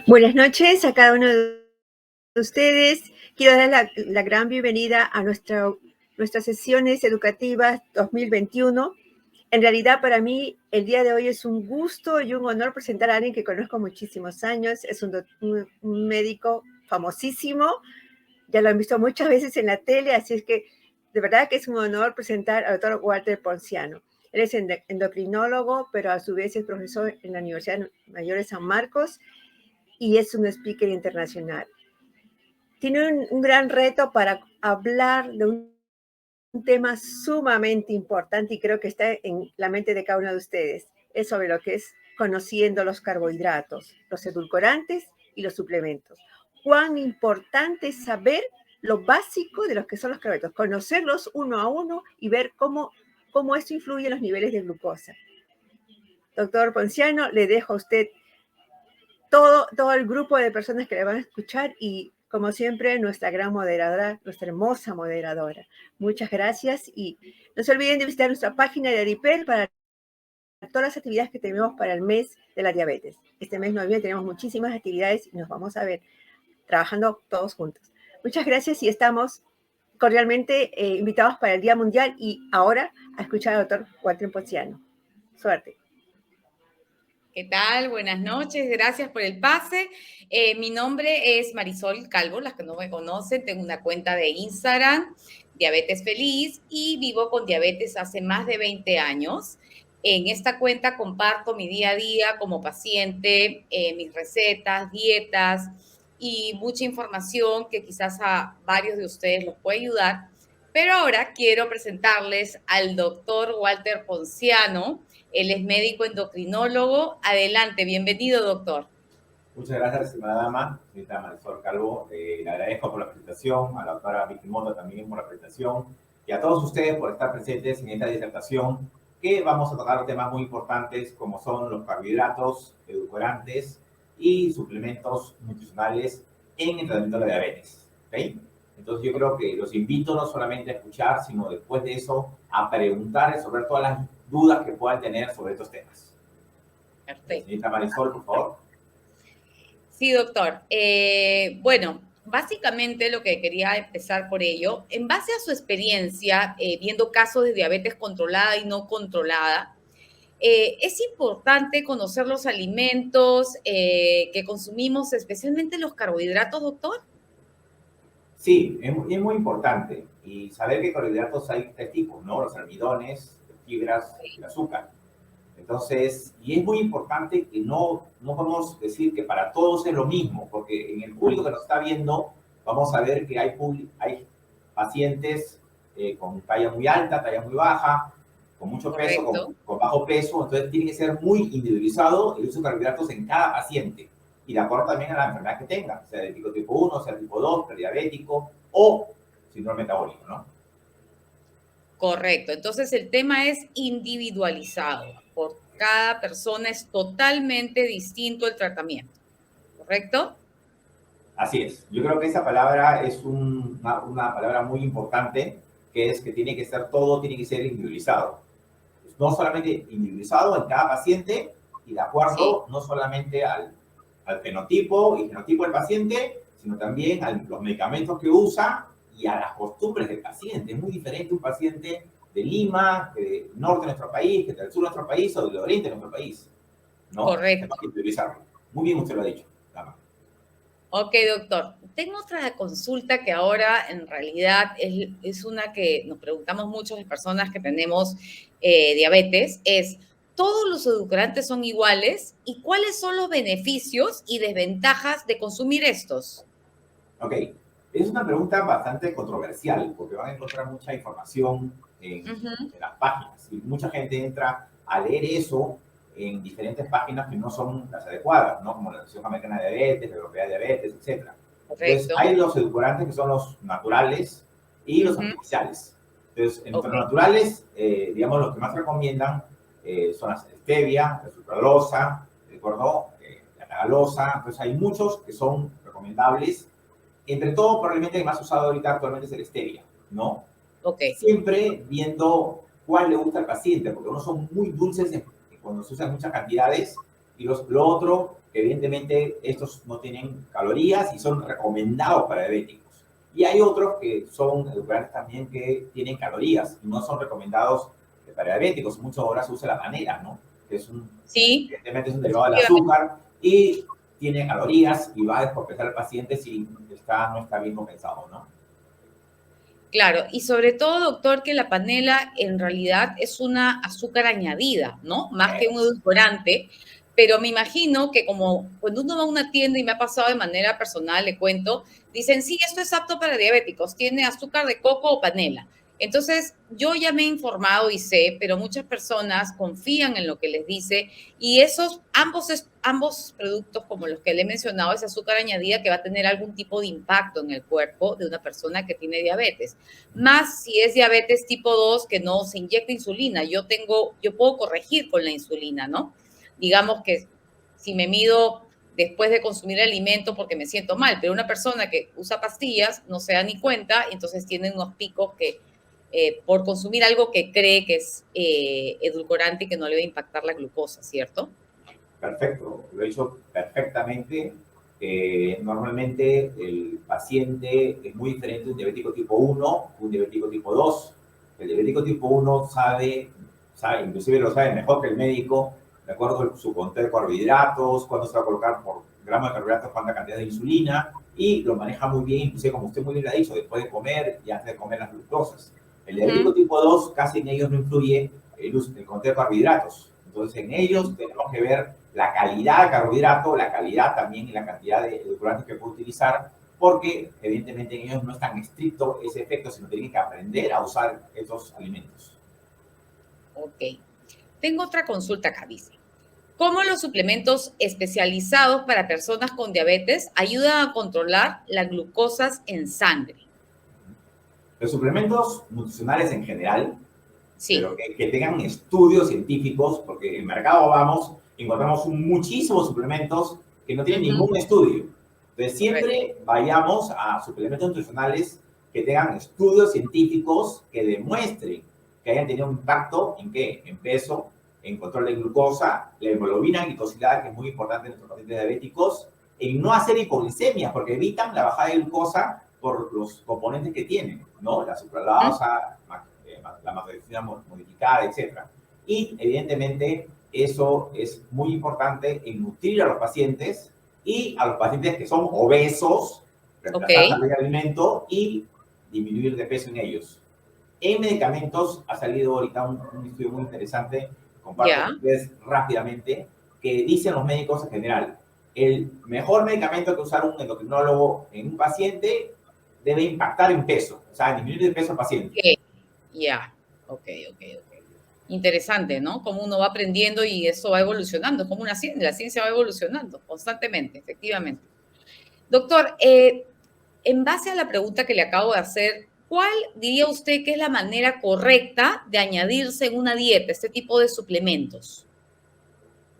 Buenas noches a cada uno de ustedes. Quiero dar la gran bienvenida a nuestras sesiones educativas 2021. En realidad, para mí, el día de hoy es un gusto y un honor presentar a alguien que conozco muchísimos años. Es un médico famosísimo. Ya lo han visto muchas veces en la tele, así es que de verdad que es un honor presentar al doctor Walter Ponciano. Él es endocrinólogo, pero a su vez es profesor en la Universidad Mayor de San Marcos y es un speaker internacional. Tiene un gran reto para hablar de un tema sumamente importante y creo que está en la mente de cada uno de ustedes. Es sobre lo que es conociendo los carbohidratos, los edulcorantes y los suplementos. Cuán importante es saber lo básico de los que son los carbohidratos, conocerlos uno a uno y ver cómo esto influye en los niveles de glucosa. Doctor Ponciano, le dejo a usted todo el grupo de personas que le van a escuchar y, como siempre, nuestra gran moderadora, nuestra hermosa moderadora. Muchas gracias y no se olviden de visitar nuestra página de Adipel para todas las actividades que tenemos para el mes de la diabetes. Este mes de noviembre tenemos muchísimas actividades y nos vamos a ver trabajando todos juntos. Muchas gracias y estamos cordialmente invitados para el Día Mundial y ahora a escuchar al doctor Walter Ponciano. Suerte. ¿Qué tal? Buenas noches, gracias por el pase. Mi nombre es Marisol Calvo, las que no me conocen, tengo una cuenta de Instagram, Diabetes Feliz, y vivo con diabetes hace más de 20 años. En esta cuenta comparto mi día a día como paciente, mis recetas, dietas y mucha información que quizás a varios de ustedes los puede ayudar. Pero ahora quiero presentarles al doctor Walter Ponciano. Él es médico endocrinólogo. Adelante, bienvenido, doctor. Muchas gracias, estimada dama, señorita Marisol Calvo. Le agradezco por la presentación, a la doctora Vicky Mondo también por la presentación, y a todos ustedes por estar presentes en esta disertación, que vamos a tocar temas muy importantes como son los carbohidratos, edulcorantes y suplementos nutricionales en el tratamiento de la diabetes. ¿Okay? Entonces yo creo que los invito no solamente a escuchar, sino después de eso a preguntar y resolver todas las dudas que puedan tener sobre estos temas. Perfecto. Señorita Marisol, por favor. Sí, doctor. Bueno, básicamente lo que quería empezar por ello, en base a su experiencia viendo casos de diabetes controlada y no controlada, es importante conocer los alimentos que consumimos, especialmente los carbohidratos, doctor. Sí, es muy importante. Y saber que carbohidratos hay tres tipos, ¿no? Los almidones, las fibras y el azúcar. Entonces, y es muy importante que no podemos decir que para todos es lo mismo, porque en el público que nos está viendo, vamos a ver que hay pacientes con talla muy alta, talla muy baja, con mucho Correcto. peso, con bajo peso, entonces tiene que ser muy individualizado el uso de carbohidratos en cada paciente, y de acuerdo también a la enfermedad que tenga, sea de tipo 1, sea tipo 2, prediabético o síndrome metabólico, ¿no? Correcto. Entonces el tema es individualizado. Por cada persona es totalmente distinto el tratamiento. ¿Correcto? Así es. Yo creo que esa palabra es una palabra muy importante, que es que tiene que ser todo, tiene que ser individualizado. No solamente individualizado en cada paciente y de acuerdo no solamente al fenotipo y genotipo del paciente, sino también a los medicamentos que usa y a las costumbres del paciente. Es muy diferente un paciente de Lima, del norte de nuestro país, que del sur de nuestro país o del oriente de nuestro país. ¿No? Correcto. Hay que individualizarlo. Muy bien, usted lo ha dicho, dama. Ok, doctor. Tengo otra consulta que ahora en realidad es una que nos preguntamos muchas personas que tenemos diabetes, es, ¿todos los edulcorantes son iguales? ¿Y cuáles son los beneficios y desventajas de consumir estos? Ok, es una pregunta bastante controversial porque van a encontrar mucha información en las páginas y mucha gente entra a leer eso en diferentes páginas que no son las adecuadas, ¿no? Como la Asociación Americana de Diabetes, la Europea de Diabetes, etc. Entonces, hay los edulcorantes que son los naturales y los artificiales. Entonces, entre los naturales, digamos, los que más recomiendan son la stevia, la sucralosa, ¿de acuerdo? La tagalosa. Entonces, hay muchos que son recomendables. Entre todo, probablemente el más usado ahorita actualmente es el stevia, ¿no? Siempre viendo cuál le gusta al paciente, porque unos son muy dulces cuando se usan muchas cantidades Y lo otro, evidentemente, estos no tienen calorías y son recomendados para diabéticos. Y hay otros que son edulcorantes también que tienen calorías y no son recomendados para diabéticos. Muchas ahora se usa la panela, ¿no? Que es Sí, evidentemente es un derivado del azúcar y tiene calorías y va a descompensar al paciente si no está bien compensado, ¿no? claro, y sobre todo, doctor, que la panela en realidad es una azúcar añadida, ¿no? Más que un edulcorante, pero me imagino que como cuando uno va a una tienda y me ha pasado de manera personal, le cuento, dicen, sí, esto es apto para diabéticos, tiene azúcar de coco o panela. Entonces, yo ya me he informado y sé, pero muchas personas confían en lo que les dice y ambos productos, como los que le he mencionado, es azúcar añadida que va a tener algún tipo de impacto en el cuerpo de una persona que tiene diabetes. Más si es diabetes tipo 2 que no se inyecta insulina. Yo puedo corregir con la insulina, ¿no? Digamos que si me mido después de consumir alimento porque me siento mal, pero una persona que usa pastillas no se da ni cuenta, entonces tiene unos picos que por consumir algo que cree que es edulcorante y que no le va a impactar la glucosa, ¿cierto? Perfecto, lo hizo perfectamente. Normalmente el paciente es muy diferente de un diabético tipo 1 que un diabético tipo 2. El diabético tipo 1 sabe, inclusive lo sabe mejor que el médico, de acuerdo a su conteo de carbohidratos, cuándo se va a colocar por gramo de carbohidratos, cuánta cantidad de insulina, y lo maneja muy bien, inclusive como usted muy bien lo ha dicho, después de comer y antes de comer las glucosas. El diabético tipo 2 casi en ellos no influye el conteo de carbohidratos. Entonces en ellos tenemos que ver la calidad de carbohidrato, la calidad también y la cantidad de edulcorantes que puede utilizar, porque evidentemente en ellos no es tan estricto ese efecto, sino tienen que aprender a usar estos alimentos. Ok. Tengo otra consulta acá, dice. ¿Cómo los suplementos especializados para personas con diabetes ayudan a controlar las glucosas en sangre? Los suplementos nutricionales en general, Sí. pero que tengan estudios científicos, porque en el mercado encontramos muchísimos suplementos que no tienen ningún estudio. Entonces, siempre vayamos a suplementos nutricionales que tengan estudios científicos que demuestren que hayan tenido un impacto en qué, en peso, en control de glucosa, la hemoglobina glicosilada, que es muy importante en nuestros pacientes diabéticos, en no hacer hipoglicemia, porque evitan la bajada de glucosa por los componentes que tienen, ¿no? La sucralosa, la macrobiología modificada, etc. Y evidentemente eso es muy importante en nutrir a los pacientes y a los pacientes que son obesos, reemplazar el alimento y disminuir de peso en ellos. En medicamentos ha salido ahorita un estudio muy interesante, comparto con ustedes rápidamente, que dicen los médicos en general, el mejor medicamento que usar un endocrinólogo en un paciente debe impactar en peso, o sea, disminuir el peso al paciente. Ok. Interesante, ¿no? Cómo uno va aprendiendo y eso va evolucionando, como la ciencia va evolucionando constantemente, efectivamente. Doctor, en base a la pregunta que le acabo de hacer, ¿cuál diría usted que es la manera correcta de añadirse en una dieta este tipo de suplementos?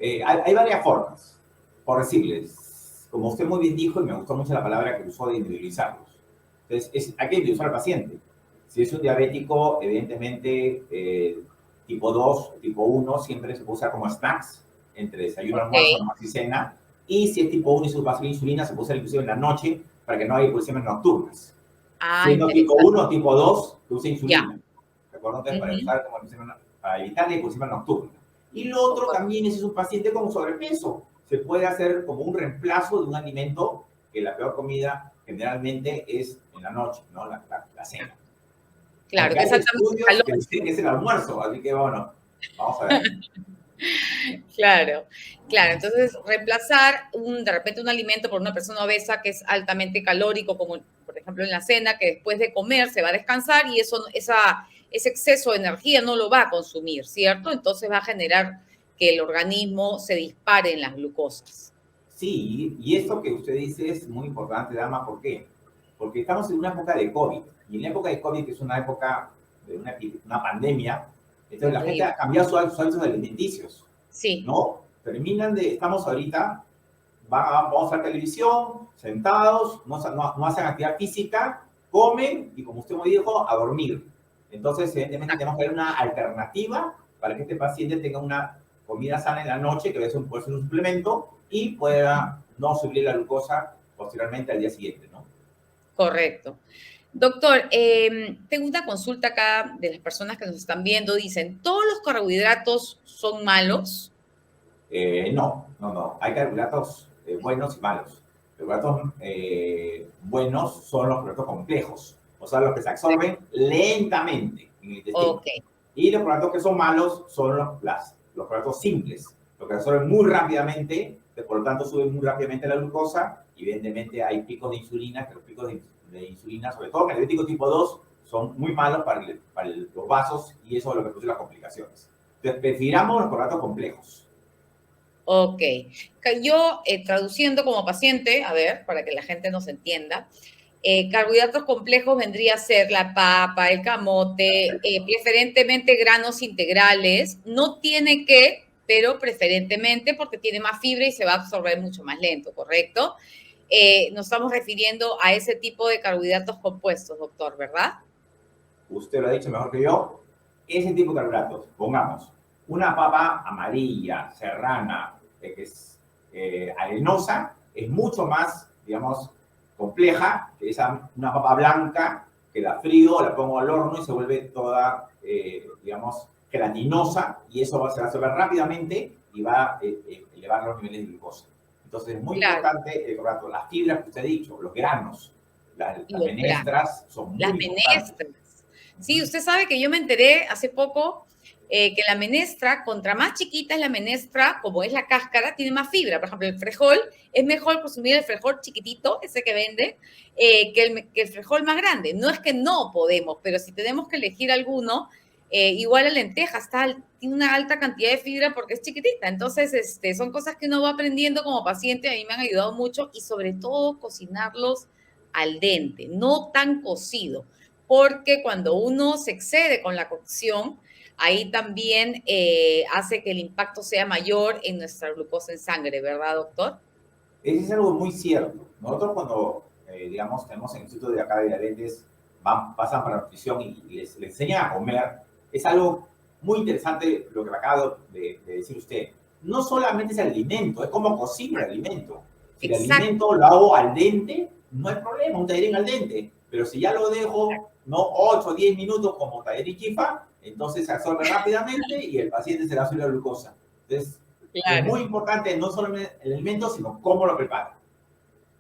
Hay varias formas, por decirles, como usted muy bien dijo, y me gustó mucho la palabra que usó de individualizarlos. Entonces, hay que individualizar al paciente. Si es un diabético, evidentemente, tipo 2, tipo 1, siempre se puede usar como snacks, entre desayuno, almuerzo, almuerzo y cena. Y si es tipo 1 y su base de insulina, se puede usar inclusive en la noche para que no haya hipoglicemias nocturnas. Siendo tipo 1 o tipo 2, que use insulina. ¿De acuerdo? Entonces, para evitar la hipoglicemia nocturna. Y lo otro también es un paciente con sobrepeso. Se puede hacer como un reemplazo de un alimento que la peor comida generalmente es en la noche, ¿no? La cena. Claro, que hay estudios que dicen que es el almuerzo, así que bueno, vamos a ver. Claro. Entonces, reemplazar de repente un alimento por una persona obesa que es altamente calórico, como por ejemplo en la cena, que después de comer se va a descansar y ese exceso de energía no lo va a consumir, ¿cierto? Entonces va a generar que el organismo se dispare en las glucosas. Sí, y esto que usted dice es muy importante, dama, ¿por qué? Porque estamos en una época de COVID, y en la época de COVID, que es una época de una pandemia, entonces la gente ha cambiado sus hábitos alimenticios. Sí. ¿No? Estamos ahorita, vamos a ver televisión, sentados, no hacen actividad física, comen y, como usted me dijo, a dormir. Entonces, evidentemente, tenemos que ver una alternativa para que este paciente tenga una comida sana en la noche, que puede ser un suplemento, y pueda no subir la glucosa posteriormente al día siguiente, ¿no? Correcto. Doctor, tengo una consulta acá de las personas que nos están viendo. Dicen, ¿todos los carbohidratos son malos? No. Hay carbohidratos buenos y malos. Los carbohidratos buenos son los carbohidratos complejos, o sea, los que se absorben lentamente en el intestino. Ok. Y los carbohidratos que son malos son los carbohidratos simples, los que se absorben muy rápidamente, que por lo tanto suben muy rápidamente la glucosa. Evidentemente hay picos de insulina, que los picos de insulina, sobre todo en el diabético tipo 2, son muy malos para los vasos, y eso es lo que produce las complicaciones. Entonces, prefiramos los carbohidratos complejos. Ok. Yo, traduciendo como paciente, a ver, para que la gente nos entienda, carbohidratos complejos vendría a ser la papa, el camote, preferentemente granos integrales. No tiene que, pero preferentemente porque tiene más fibra y se va a absorber mucho más lento, ¿correcto? Nos estamos refiriendo a ese tipo de carbohidratos compuestos, doctor, ¿verdad? Usted lo ha dicho mejor que yo. Ese tipo de carbohidratos, pongamos, una papa amarilla, serrana, que es arenosa, es mucho más, digamos, compleja que una papa blanca, que la frío, la pongo al horno y se vuelve toda, digamos, gelatinosa, y eso se va a absorber rápidamente y va a elevar los niveles de glucosa. Entonces es muy importante el carbohidrato, las fibras que usted ha dicho, los granos, las menestras son muy importantes. Sí, usted sabe que yo me enteré hace poco que la menestra, contra más chiquita es la menestra, como es la cáscara, tiene más fibra. Por ejemplo, el frejol, es mejor consumir el frejol chiquitito, ese que vende, que el frejol más grande. No es que no podemos, pero si tenemos que elegir alguno, igual la lenteja tiene una alta cantidad de fibra porque es chiquitita. Entonces, son cosas que uno va aprendiendo como paciente. A mí me han ayudado mucho, y sobre todo cocinarlos al dente, no tan cocido, porque cuando uno se excede con la cocción, ahí también hace que el impacto sea mayor en nuestra glucosa en sangre, ¿verdad, doctor? Eso es algo muy cierto. Nosotros cuando, digamos, tenemos en el Instituto de acá de Diabetes, pasan para nutrición y les enseñan a comer. Es algo muy interesante lo que me acaba de decir usted. No solamente es el alimento, es cómo cocino el alimento. Si el alimento lo hago al dente, no hay problema, un tallerín al dente. Pero si ya lo dejo, no 8 o 10 minutos como tallerín chifa, entonces se absorbe rápidamente y el paciente se le va a subir la glucosa. Entonces, es muy importante no solamente el alimento, sino cómo lo prepara.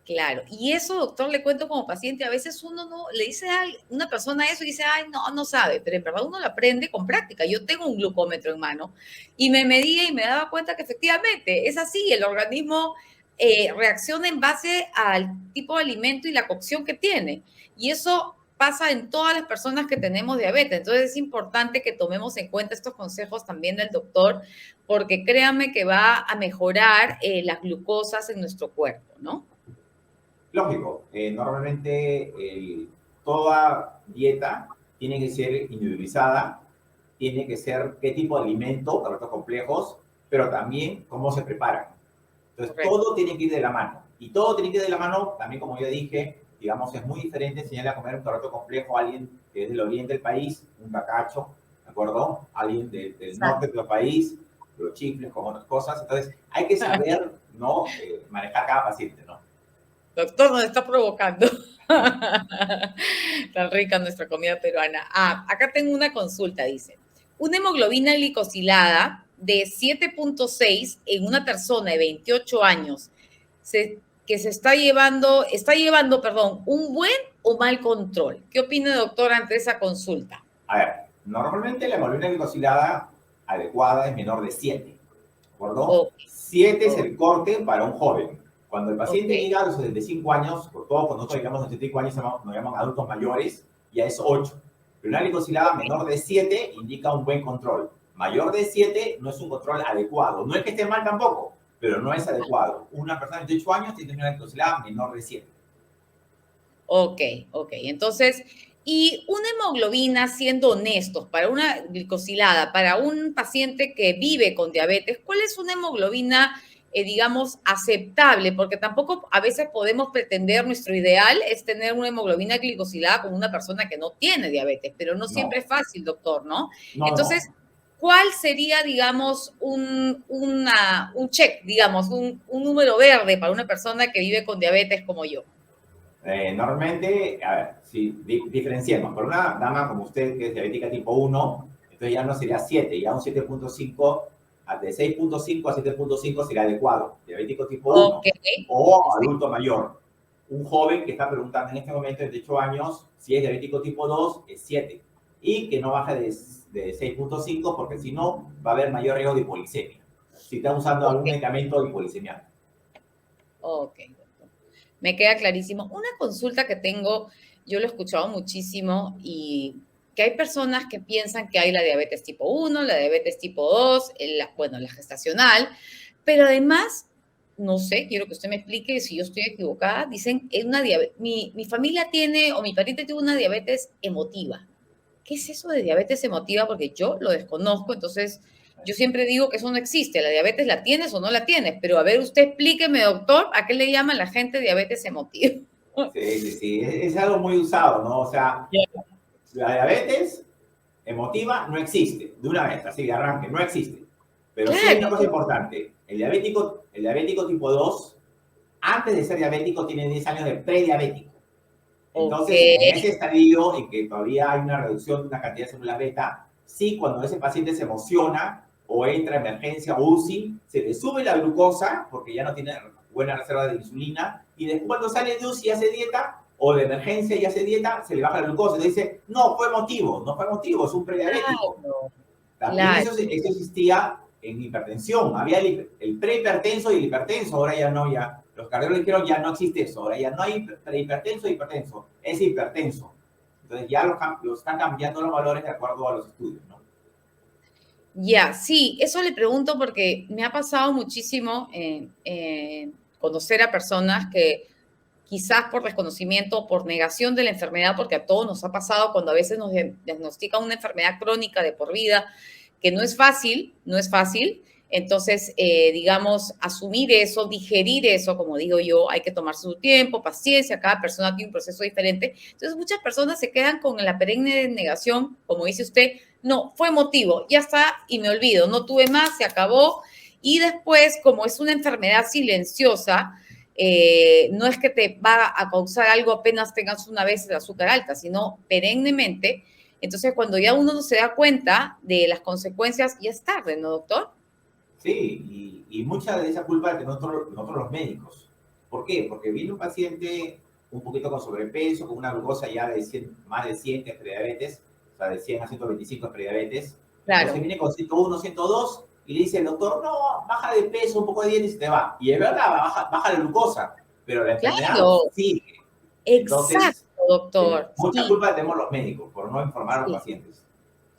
Claro, y eso, doctor, le cuento como paciente, a veces uno no le dice a una persona eso y dice, ay, no sabe, pero en verdad uno lo aprende con práctica. Yo tengo un glucómetro en mano y me medía y me daba cuenta que efectivamente es así, el organismo reacciona en base al tipo de alimento y la cocción que tiene. Y eso pasa en todas las personas que tenemos diabetes. Entonces es importante que tomemos en cuenta estos consejos también del doctor, porque créanme que va a mejorar las glucosas en nuestro cuerpo, ¿no? Lógico, normalmente toda dieta tiene que ser individualizada, tiene que ser qué tipo de alimento, carbohidratos complejos, pero también cómo se preparan. Entonces, todo tiene que ir de la mano. Y todo tiene que ir de la mano, también como yo dije, digamos, es muy diferente enseñarle a comer un carbohidrato complejo a alguien que es del oriente del país, un cacacho, ¿de acuerdo? Alguien del norte del país, los chifles con otras cosas. Entonces, hay que saber, ¿no? Manejar cada paciente, ¿no? Doctor, nos está provocando. Tan rica nuestra comida peruana. Acá tengo una consulta, dice. Una hemoglobina glicosilada de 7.6 en una persona de 28 años que se está llevando, un buen o mal control. ¿Qué opina, doctor, ante esa consulta? A ver, normalmente la hemoglobina glicosilada adecuada es menor de 7, ¿de acuerdo? 7 es el corte para un joven. Cuando el paciente llega a los 75 años, por todo, cuando nosotros llegamos a los 75 años, nos llamamos adultos mayores, ya es 8. Pero una glicosilada menor de 7 indica un buen control. Mayor de 7 no es un control adecuado. No es que esté mal tampoco, pero no es adecuado. Una persona de 28 años tiene una glicosilada menor de 7. Ok. Entonces, y una hemoglobina, siendo honestos, para una glicosilada, para un paciente que vive con diabetes, ¿cuál es una hemoglobina, digamos, aceptable? Porque tampoco a veces podemos pretender, nuestro ideal es tener una hemoglobina glicosilada con una persona que no tiene diabetes, pero no siempre es fácil, doctor, ¿no? Entonces, ¿cuál sería, digamos, un check, digamos, un número verde para una persona que vive con diabetes como yo? Normalmente, a ver, si diferenciemos, por una dama como usted que es diabética tipo 1, entonces ya no sería 7, ya un 7.5, de 6.5 a 7.5 sería adecuado, diabético tipo 1, Ok. o Sí. adulto mayor. Un joven que está preguntando en este momento de 18 años si es diabético tipo 2 es 7, y que no baje de 6.5 porque si no va a haber mayor riesgo de hipoglicemia, si está usando Ok. algún medicamento hipoglicemiante. Ok, doctor. Me queda clarísimo. Una consulta que tengo, yo lo he escuchado muchísimo y que hay personas que piensan que hay la diabetes tipo 1, la diabetes tipo 2, bueno, la gestacional, pero además, no sé, quiero que usted me explique si yo estoy equivocada, dicen, mi familia tiene o mi pariente tiene una diabetes emotiva. ¿Qué es eso de diabetes emotiva? Porque yo lo desconozco, entonces yo siempre digo que eso no existe. La diabetes la tienes o no la tienes, pero a ver, usted explíqueme, doctor, ¿a qué le llaman la gente diabetes emotiva? Sí, sí, sí, es algo muy usado, ¿no? O sea, la diabetes emotiva no existe, de una vez, así de arranque, no existe. Pero sí hay Claro, una cosa importante, el diabético tipo 2, antes de ser diabético, tiene 10 años de prediabético. ok, Entonces, en ese estadio en que todavía hay una reducción de una cantidad de células beta, sí, cuando ese paciente se emociona o entra en emergencia o UCI, se le sube la glucosa porque ya no tiene buena reserva de insulina, y después cuando sale de UCI y hace dieta, o de emergencia y hace dieta, se le baja la glucosa. Entonces dice, no fue motivo, no fue motivo, es un prediabético. claro, También claro, eso existía en hipertensión. Había el prehipertenso y el hipertenso, ahora ya no, ya. Los cardiólogos dijeron ya no existe eso, ahora ya no hay prehipertenso y hipertenso, es hipertenso. Entonces ya lo están cambiando los valores de acuerdo a los estudios, ¿no? ya, sí, eso le pregunto porque me ha pasado muchísimo conocer a personas que quizás por desconocimiento o por negación de la enfermedad, porque a todos nos ha pasado cuando a veces nos diagnostican una enfermedad crónica de por vida, que no es fácil, no es fácil. Entonces, digamos, asumir eso, digerir eso, como digo yo, hay que tomarse su tiempo, paciencia, cada persona tiene un proceso diferente. Entonces, muchas personas se quedan con la perenne negación, como dice usted, no, fue emotivo, ya está, y me olvido, no tuve más, se acabó. Y después, como es una enfermedad silenciosa, no es que te va a causar algo apenas tengas una vez el azúcar alta, sino perennemente. Entonces, cuando ya uno no se da cuenta de las consecuencias, ya es tarde, ¿no, doctor? Sí, y mucha de esa culpa la tenemos nosotros los médicos. ¿Por qué? Porque viene un paciente un poquito con sobrepeso, con una glucosa ya de 100, más de 100, que es prediabetes, o sea, de 100 a 125 es prediabetes. Entonces Claro, viene con 101, 102 y le dice el doctor, no, baja de peso, un poco de dieta y se te va. Y es verdad, baja la glucosa, pero la enfermedad claro, sigue. exacto, Entonces, doctor. mucha Sí, culpa la tenemos los médicos por no informar a los sí. pacientes.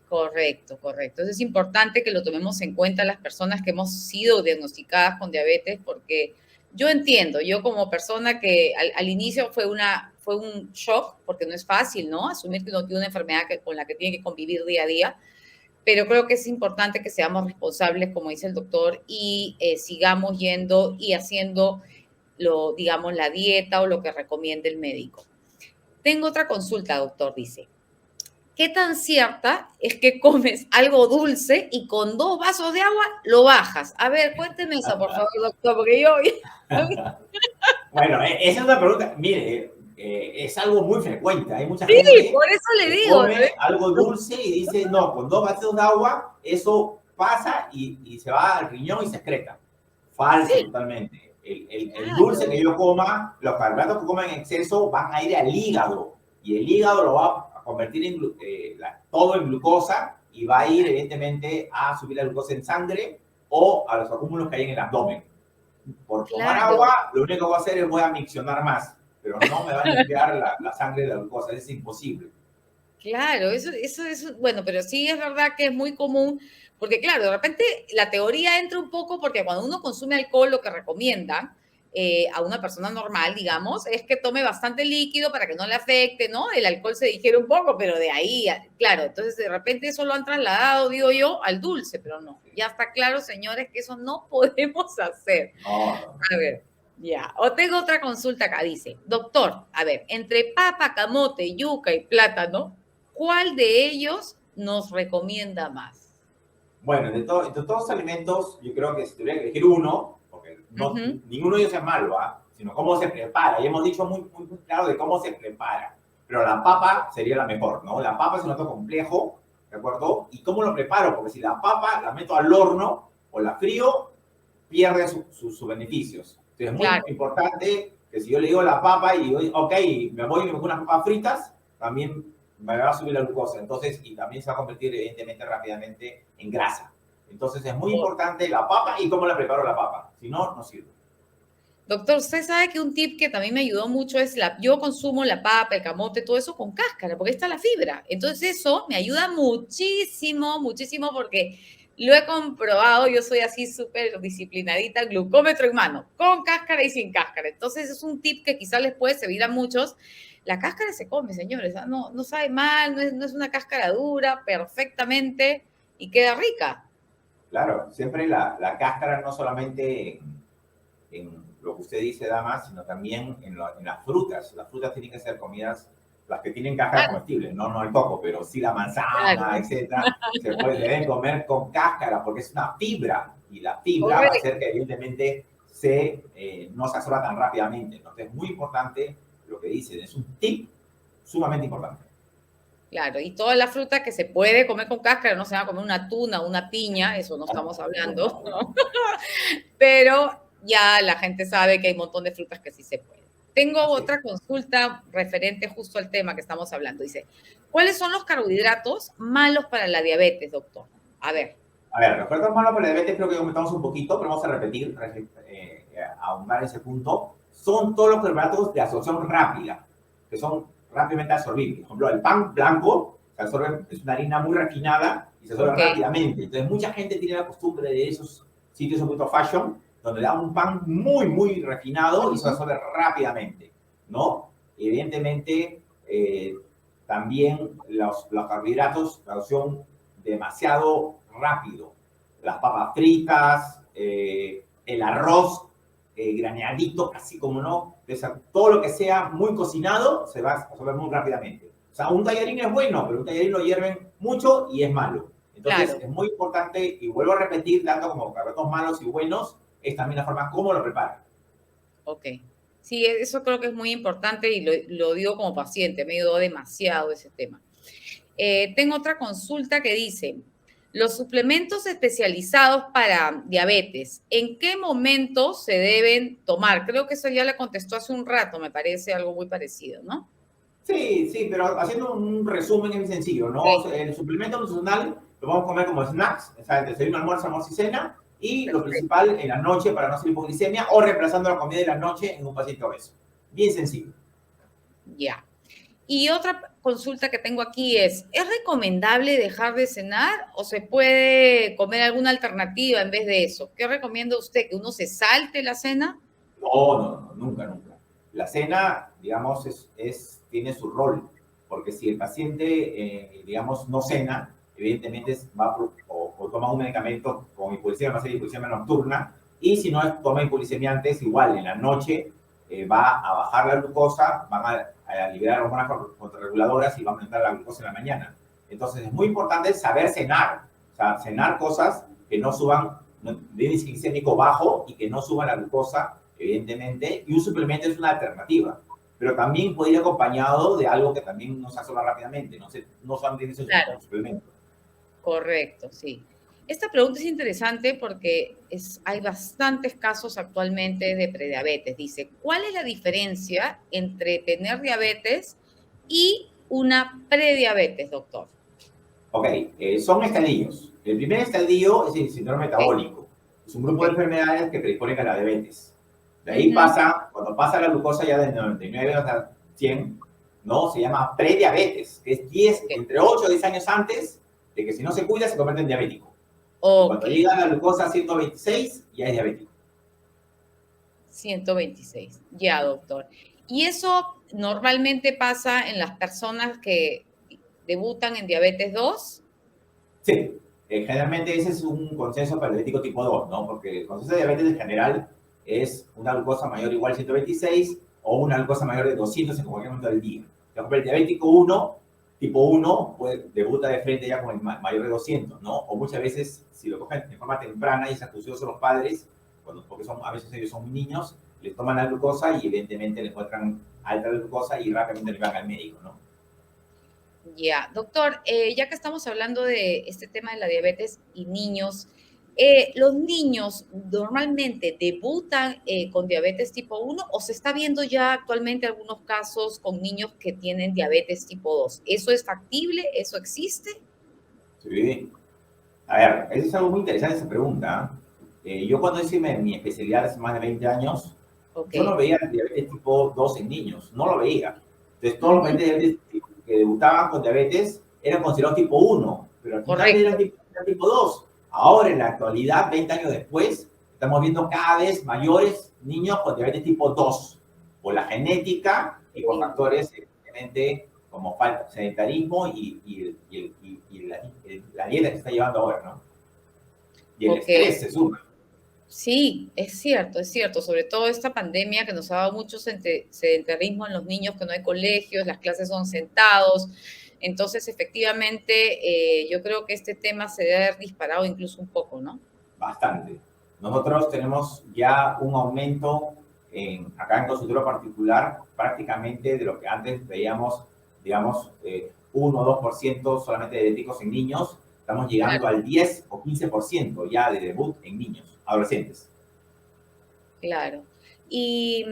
Correcto, correcto. Entonces es importante que lo tomemos en cuenta las personas que hemos sido diagnosticadas con diabetes, porque yo entiendo, yo como persona que al inicio fue un shock, porque no es fácil, ¿no? Asumir que uno tiene una enfermedad con la que tiene que convivir día a día, pero creo que es importante que seamos responsables, como dice el doctor, y sigamos yendo y haciendo digamos, la dieta o lo que recomiende el médico. Tengo otra consulta, doctor, dice. ¿Qué tan cierta es que comes algo dulce y con 2 vasos de agua lo bajas? A ver, cuénteme eso, por favor, doctor, porque yo... Bueno, esa es una pregunta, mire, es algo muy frecuente. Hay mucha Sí, gente por eso le que digo. come algo dulce y dice, no, con 2 vasos de agua eso pasa y se va al riñón y se excreta. Falso Sí, totalmente. El dulce que claro, yo coma, los carbohidratos que coma en exceso van a ir al hígado y el hígado lo va a convertir todo en glucosa y va a ir evidentemente a subir la glucosa en sangre o a los acúmulos que hay en el abdomen. Por tomar claro, agua, lo único que voy a hacer es voy a miccionar más, pero no me va a limpiar la sangre de la glucosa, es imposible. claro, eso, bueno, pero sí es verdad que es muy común, porque claro, de repente la teoría entra un poco porque cuando uno consume alcohol, lo que recomiendan a una persona normal, digamos, es que tome bastante líquido para que no le afecte, ¿no? El alcohol se digiere un poco, pero de ahí, claro, entonces de repente eso lo han trasladado, digo yo, al dulce, pero no, ya está claro, señores, que eso no podemos hacer. No, no. A ver, ya. O tengo otra consulta acá. Dice, doctor, a ver, entre papa, camote, yuca y plátano, ¿cuál de ellos nos recomienda más? Bueno, de todos los alimentos, yo creo que si tuviera que elegir uno, porque ninguno de ellos es malo, ¿ah? Sino cómo se prepara. Y hemos dicho muy claro de cómo se prepara. Pero la papa sería la mejor, ¿no? La papa es un plato complejo, ¿de acuerdo? ¿Y cómo lo preparo? Porque si la papa la meto al horno o la frío, pierde sus beneficios. Entonces es muy importante que si yo le digo la papa y digo, ok, me voy y me pongo unas papas fritas, también me va a subir la glucosa. Entonces, y también se va a convertir evidentemente rápidamente en grasa. Entonces es muy importante la papa y cómo la preparo la papa. Si no, no sirve. Doctor, usted sabe que un tip que también me ayudó mucho es yo consumo la papa, el camote, todo eso con cáscara, porque ahí está la fibra. Entonces eso me ayuda muchísimo, muchísimo, porque lo he comprobado, yo soy así súper disciplinadita, glucómetro en mano, con cáscara y sin cáscara. Entonces es un tip que quizás les puede servir a muchos. La cáscara se come, señores, no sabe mal, no es una cáscara dura, perfectamente, y queda rica. Claro, siempre la cáscara no solamente en lo que usted dice, dama, sino también en las frutas. Las frutas tienen que ser comidas, las que tienen cáscara comestible, no el coco, pero sí la manzana, etcétera, deben comer con cáscara porque es una fibra y la fibra va a hacer que evidentemente no se absorba tan rápidamente. Entonces es muy importante lo que dicen, es un tip sumamente importante. Claro, y toda la fruta que se puede comer con cáscara, no se va a comer una tuna, una piña, eso no estamos hablando, ¿no? Pero ya la gente sabe que hay un montón de frutas que sí se pueden. Tengo otra consulta referente justo al tema que estamos hablando. Dice, ¿cuáles son los carbohidratos malos para la diabetes, doctor? A ver, los carbohidratos malos para la diabetes creo que comentamos un poquito, pero vamos a repetir, ahondar ese punto. Son todos los carbohidratos de absorción rápida, que son rápidamente absorbibles. Por ejemplo, el pan blanco se absorbe, es una harina muy refinada y se absorbe rápidamente. Entonces, mucha gente tiene la costumbre de esos sitios un poquito fashion, donde le dan un pan muy refinado y se absorbe rápidamente, ¿no? Evidentemente, también los carbohidratos de absorción demasiado rápido. Las papas fritas, el arroz graneadito, casi como no. Todo lo que sea muy cocinado se va a absorber muy rápidamente. O sea, un tallarín es bueno, pero un tallarín lo hierven mucho y es malo. Entonces, es muy importante, y vuelvo a repetir, tanto como carbohidratos malos y buenos, es también la forma como lo preparan. Ok. Sí, eso creo que es muy importante y lo digo como paciente, me ayudó demasiado ese tema. Tengo otra consulta que dice, los suplementos especializados para diabetes, ¿en qué momento se deben tomar? Creo que eso ya le contestó hace un rato, me parece algo muy parecido, ¿no? Sí, pero haciendo un resumen es sencillo, ¿no? Sí. El suplemento nutricional lo vamos a comer como snacks, o sea, desayuno, almuerzo y cena, y lo principal en la noche para no hacer hipoglicemia o reemplazando la comida de la noche en un paciente obeso. Bien sencillo. Ya. Y otra consulta que tengo aquí ¿es recomendable dejar de cenar o se puede comer alguna alternativa en vez de eso? ¿Qué recomienda usted? ¿Que uno se salte la cena? No, nunca. La cena, digamos, tiene su rol, porque si el paciente, digamos, no cena, evidentemente va o toma un medicamento con hipoglicemia, va a ser hipoglicemia nocturna, y si no toma hipoglicemiantes, igual en la noche va a bajar la glucosa, van a liberar hormonas contrarreguladoras y va a aumentar la glucosa en la mañana. Entonces es muy importante saber cenar, o sea, cenar cosas que no suban de índice glicémico bajo y que no suban la glucosa, evidentemente, y un suplemento es una alternativa. Pero también puede ir acompañado de algo que también nos absorba rápidamente, no solamente ese suplemento. Correcto, sí. Esta pregunta es interesante porque hay bastantes casos actualmente de prediabetes. Dice, ¿cuál es la diferencia entre tener diabetes y una prediabetes, doctor? Ok, son estadios. El primer estadio es el síndrome metabólico. Es un grupo de enfermedades que predisponen a la diabetes. De ahí cuando pasa la glucosa ya de 99 hasta 100, ¿no? Se llama prediabetes, que es entre 8 y 10 años antes de que si no se cuida se convierte en diabético. Cuando llega la glucosa a 126, ya es diabético. 126, ya, doctor. ¿Y eso normalmente pasa en las personas que debutan en diabetes 2? Sí, generalmente ese es un consenso para el diabético tipo 2, ¿no? Porque el consenso de diabetes en general es una glucosa mayor o igual a 126 o una glucosa mayor de 200 en cualquier momento del día. Por ejemplo, el diabético 1 tipo 1 pues, debuta de frente ya con el mayor de 200, ¿no? O muchas veces, si lo cogen de forma temprana y se acuciosos los padres, porque a veces ellos son niños, les toman la glucosa y evidentemente les encuentran alta glucosa y rápidamente le van al médico, ¿no? Ya, doctor, ya que estamos hablando de este tema de la diabetes y niños, ¿los niños normalmente debutan con diabetes tipo 1 o se está viendo ya actualmente algunos casos con niños que tienen diabetes tipo 2? ¿Eso es factible? ¿Eso existe? Sí. A ver, eso es algo muy interesante esa pregunta. Yo cuando hice mi especialidad hace más de 20 años, yo no veía diabetes tipo 2 en niños, no lo veía. Entonces todos los pacientes que debutaban con diabetes eran considerados tipo 1, pero al final eran tipo 2. Ahora, en la actualidad, 20 años después, estamos viendo cada vez mayores niños con diabetes tipo 2, por la genética y por factores, evidentemente, como falta sedentarismo y la dieta que se está llevando ahora, ¿no? Y el estrés se suma. Sí, es cierto. Sobre todo esta pandemia que nos ha dado mucho sedentarismo en los niños, que no hay colegios, las clases son sentados. Entonces, efectivamente, yo creo que este tema se debe haber disparado incluso un poco, ¿no? Bastante. Nosotros tenemos ya un aumento acá en consultorio particular prácticamente de lo que antes veíamos, digamos, 1 o 2% solamente de diabéticos en niños. Estamos llegando al 10 o 15% ya de debut en niños, adolescentes. Claro. Y,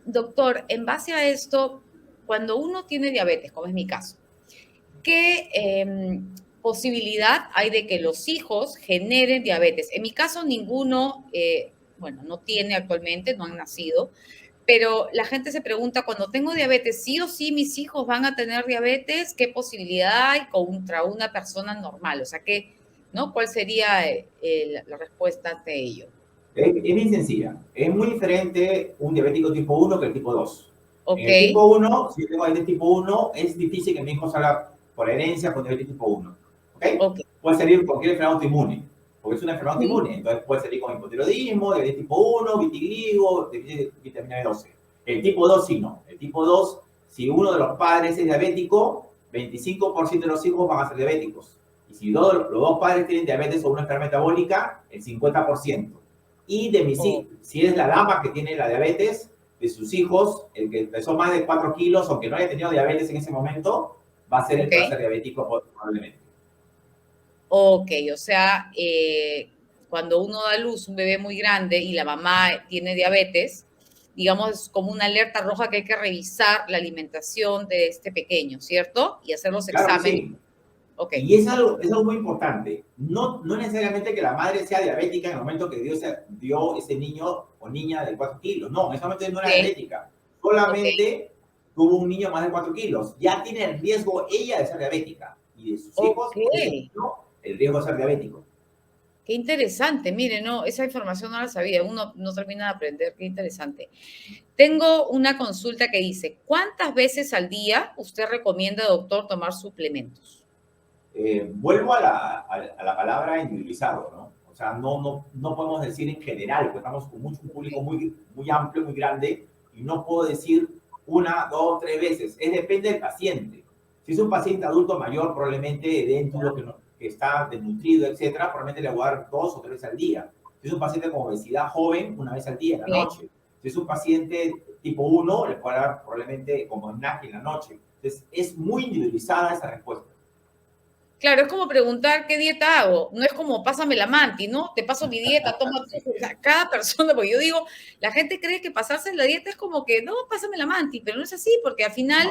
doctor, en base a esto, cuando uno tiene diabetes, como es mi caso, ¿qué posibilidad hay de que los hijos generen diabetes? En mi caso, ninguno, no tiene actualmente, no han nacido, pero la gente se pregunta, cuando tengo diabetes, ¿sí o sí mis hijos van a tener diabetes? ¿Qué posibilidad hay contra una persona normal? O sea, ¿no? ¿Cuál sería la respuesta ante ello? Es bien sencilla. Es muy diferente un diabético tipo 1 que el tipo 2. Okay. En el tipo 1, si yo tengo diabetes tipo 1, es difícil que mi hijo salga por herencia con diabetes tipo 1. ¿Okay? Puede salir con cualquier enfermedad autoinmune, porque es una enfermedad autoinmune. Entonces puede salir con hipotiroidismo, diabetes tipo 1, vitiligo, vitamina B12. El tipo 2 sí no. El tipo 2, si uno de los padres es diabético, 25% de los hijos van a ser diabéticos. Y si los dos padres tienen diabetes o una enfermedad metabólica, el 50%. Y de mis hijos, si es la dama que tiene la diabetes, de sus hijos, el que pesó más de 4 kilos, aunque no haya tenido diabetes en ese momento, va a ser el que va a ser diabético probablemente. Ok, o sea, cuando uno da a luz un bebé muy grande y la mamá tiene diabetes, digamos, es como una alerta roja que hay que revisar la alimentación de este pequeño, ¿cierto? Y hacer los exámenes. Sí. Okay. Y es algo muy importante. No necesariamente que la madre sea diabética en el momento que dio ese niño o niña de 4 kilos. No, en ese momento no era diabética. Solamente tuvo un niño más de 4 kilos. Ya tiene el riesgo ella de ser diabética. Y de sus hijos, el riesgo de ser diabético. Qué interesante. Mire, no, esa información no la sabía. Uno no termina de aprender. Qué interesante. Tengo una consulta que dice, ¿cuántas veces al día usted recomienda, doctor, tomar suplementos? Vuelvo a la palabra individualizado, ¿no? O sea, no podemos decir en general, porque estamos con un público muy amplio, muy grande, y no puedo decir 1, 2, 3 veces. Depende del paciente. Si es un paciente adulto mayor, probablemente dentro de lo que está desnutrido, etcétera, probablemente le voy a dar 2 o 3 veces al día. Si es un paciente con obesidad joven, 1 vez al día, en la noche. Si es un paciente tipo 1, le puedo dar probablemente como snack en la noche. Entonces, es muy individualizada esa respuesta. Claro, es como preguntar qué dieta hago. No es como pásame la manti, ¿no? Te paso mi dieta, toma. O sea, cada persona, porque yo digo, la gente cree que pasarse la dieta es como que, no, pásame la manti, pero no es así, porque al final,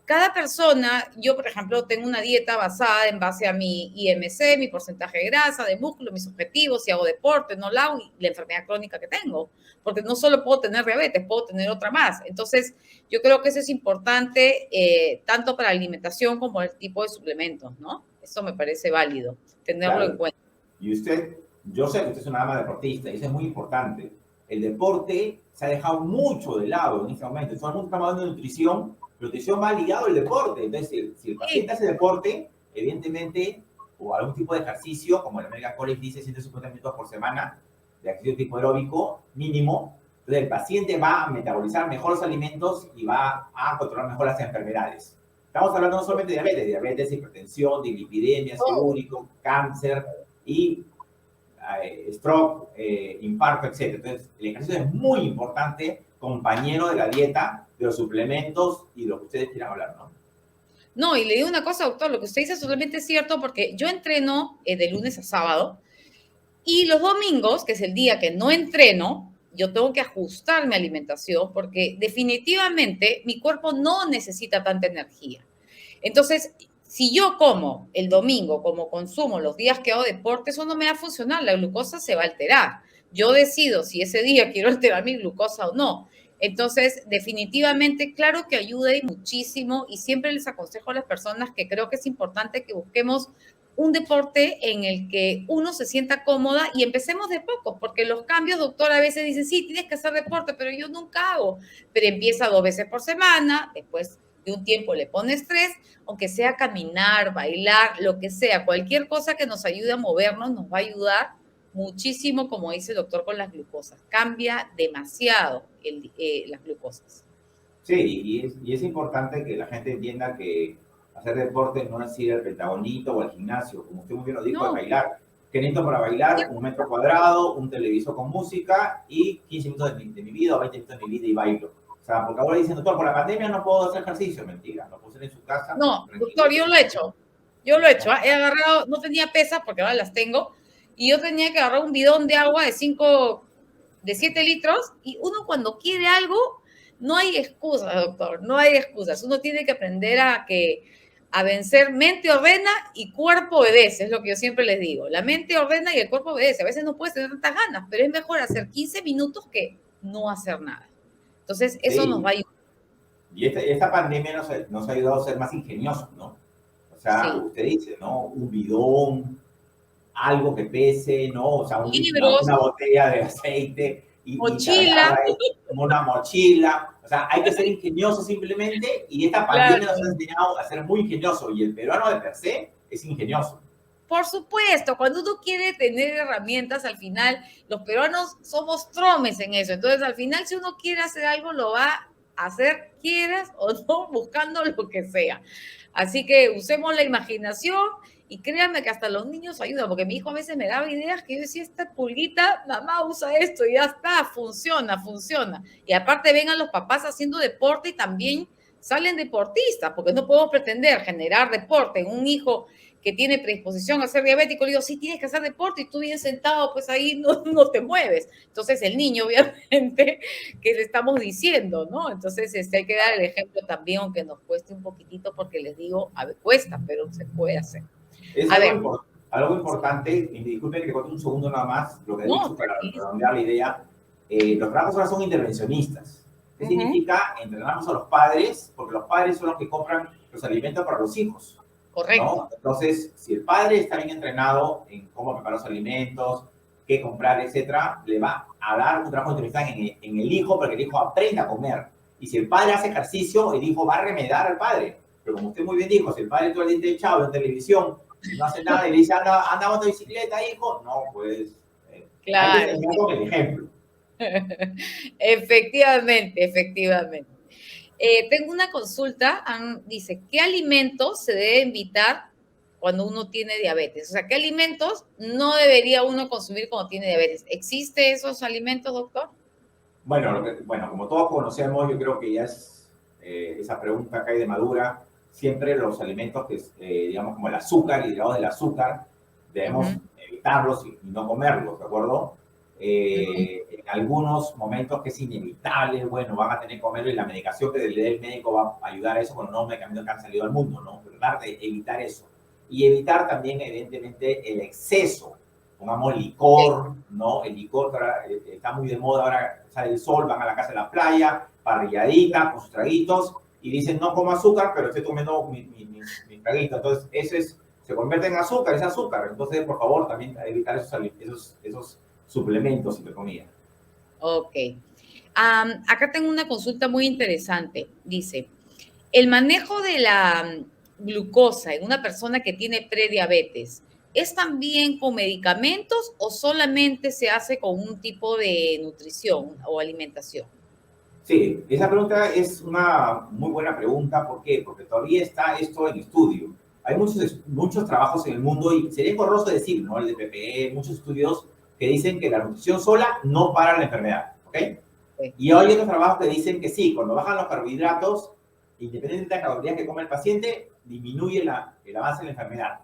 cada persona, yo por ejemplo, tengo una dieta basada en base a mi IMC, mi porcentaje de grasa, de músculo, mis objetivos, si hago deporte, no lo hago, y la enfermedad crónica que tengo. Porque no solo puedo tener diabetes, puedo tener otra más. Entonces, yo creo que eso es importante, tanto para la alimentación como el tipo de suplementos, ¿no? Eso me parece válido, tenerlo en cuenta. Y yo sé que usted es una dama deportista y eso es muy importante. El deporte se ha dejado mucho de lado en este momento. Todo el mundo está hablando de nutrición, pero nutrición va ligado al deporte. Entonces, si el paciente hace deporte, evidentemente, o algún tipo de ejercicio, como el American College dice, 150 minutos por semana de ejercicio tipo aeróbico mínimo, entonces el paciente va a metabolizar mejor los alimentos y va a controlar mejor las enfermedades. Estamos hablando no solamente de diabetes, hipertensión, dislipidemia, ácido úrico, cáncer y stroke, infarto, etc. Entonces, el ejercicio es muy importante, compañero de la dieta, de los suplementos y de lo que ustedes quieran hablar, ¿no? No, y le digo una cosa, doctor, lo que usted dice es totalmente cierto, porque yo entreno de lunes a sábado y los domingos, que es el día que no entreno, yo tengo que ajustar mi alimentación porque definitivamente mi cuerpo no necesita tanta energía. Entonces, si yo como el domingo, como consumo los días que hago deporte, eso no me va a funcionar, la glucosa se va a alterar. Yo decido si ese día quiero alterar mi glucosa o no. Entonces, definitivamente, claro que ayuda y muchísimo y siempre les aconsejo a las personas que creo que es importante que busquemos un deporte en el que uno se sienta cómoda y empecemos de poco, porque los cambios, doctor, a veces dicen, sí, tienes que hacer deporte, pero yo nunca hago, pero empieza 2 veces por semana, después de un tiempo le pone estrés, aunque sea caminar, bailar, lo que sea, cualquier cosa que nos ayude a movernos nos va a ayudar muchísimo, como dice el doctor, con las glucosas. Cambia demasiado las glucosas. Sí, y es importante que la gente entienda que hacer deporte no es ir al pentagonito o al gimnasio, como usted muy bien lo dijo, No. es bailar. ¿Qué necesito para bailar? 1 metro cuadrado, un televisor con música y 15 minutos de mi vida o 20 minutos de mi vida y bailo. O sea, porque ahora dicen, doctor, por la pandemia no puedo hacer ejercicio. Mentira, lo puedo hacer en su casa. No, doctor, yo lo he hecho. Yo lo he hecho. He agarrado, no tenía pesas porque ahora las tengo, y yo tenía que agarrar un bidón de agua de 7 litros, y uno cuando quiere algo, no hay excusas, doctor, no hay excusas. Uno tiene que aprender a vencer mente ordena y cuerpo obedece, es lo que yo siempre les digo. La mente ordena y el cuerpo obedece. A veces no puedes tener tantas ganas, pero es mejor hacer 15 minutos que no hacer nada. Entonces, eso nos va a ayudar. Y esta pandemia nos ha ayudado a ser más ingeniosos, ¿no? O sea, Sí. usted dice, ¿no? Un bidón, algo que pese, ¿no? O sea, Libros, una botella de aceite y mochila. una mochila. O sea, hay que ser ingenioso simplemente y esta pandemia nos ha enseñado a ser muy ingenioso y el peruano de per se es ingenioso. Por supuesto, cuando uno quiere tener herramientas, al final los peruanos somos tromes en eso. Entonces, al final, si uno quiere hacer algo, lo va a hacer, quieras o no, buscando lo que sea. Así que usemos la imaginación y créanme que hasta los niños ayudan, porque mi hijo a veces me daba ideas que yo decía, esta pulguita, mamá usa esto y ya está, funciona, funciona. Y aparte vengan los papás haciendo deporte y también salen deportistas, porque no podemos pretender generar deporte en un hijo que tiene predisposición a ser diabético. Le digo, sí, tienes que hacer deporte y tú bien sentado, pues ahí no te mueves. Entonces el niño, obviamente, que le estamos diciendo, ¿no? Entonces hay que dar el ejemplo también, aunque nos cueste un poquitito, porque les digo, a ver, cuesta, pero se puede hacer. Es algo importante, y disculpen que corte un segundo nada más, lo que he dicho para redondear la idea. Los trabajos ahora son intervencionistas. ¿Qué significa? Entrenamos a los padres, porque los padres son los que compran los alimentos para los hijos. Correcto. ¿No? Entonces, si el padre está bien entrenado en cómo preparar los alimentos, qué comprar, etcétera, le va a dar un trabajo de intervención en el hijo para que el hijo aprenda a comer. Y si el padre hace ejercicio, el hijo va a remedar al padre. Pero como usted muy bien dijo, si el padre todo el día echado en televisión, no hace nada y le dice, anda en bicicleta, hijo, no, pues, claro. Hay que enseñar con el ejemplo. Efectivamente. Tengo una consulta, dice, ¿qué alimentos se deben evitar cuando uno tiene diabetes? O sea, ¿qué alimentos no debería uno consumir cuando tiene diabetes? ¿Existen esos alimentos, doctor? Bueno, como todos conocemos, yo creo que ya es esa pregunta cae de madura. Siempre los alimentos que, digamos, como el azúcar y derivados del azúcar, debemos evitarlos y no comerlos, ¿de acuerdo? En algunos momentos que es inevitable, bueno, van a tener que comerlo y la medicación que le dé el médico va a ayudar a eso con nuevos medicamentos que han salido al mundo, ¿no? Tratar de evitar eso. Y evitar también, evidentemente, el exceso. Pongamos licor, ¿no? El licor que ahora está muy de moda, ahora sale el sol, van a la casa de la playa, parrilladita, con sus traguitos, y dicen, no como azúcar, pero estoy comiendo mi traguito. Entonces, se convierte en azúcar, es azúcar. Entonces, por favor, también evitar esos suplementos, entre comillas. Ok. Acá tengo una consulta muy interesante. Dice, el manejo de la glucosa en una persona que tiene prediabetes, ¿es también con medicamentos o solamente se hace con un tipo de nutrición o alimentación? Sí, esa pregunta es una muy buena pregunta. ¿Por qué? Porque todavía está esto en estudio. Hay muchos trabajos en el mundo y sería engorroso decir, ¿no? El de PPE, muchos estudios que dicen que la nutrición sola no para la enfermedad, ¿ok? Sí. Y hay otros trabajos que dicen que sí, cuando bajan los carbohidratos, independientemente de la calorías que come el paciente, disminuye el avance de la enfermedad.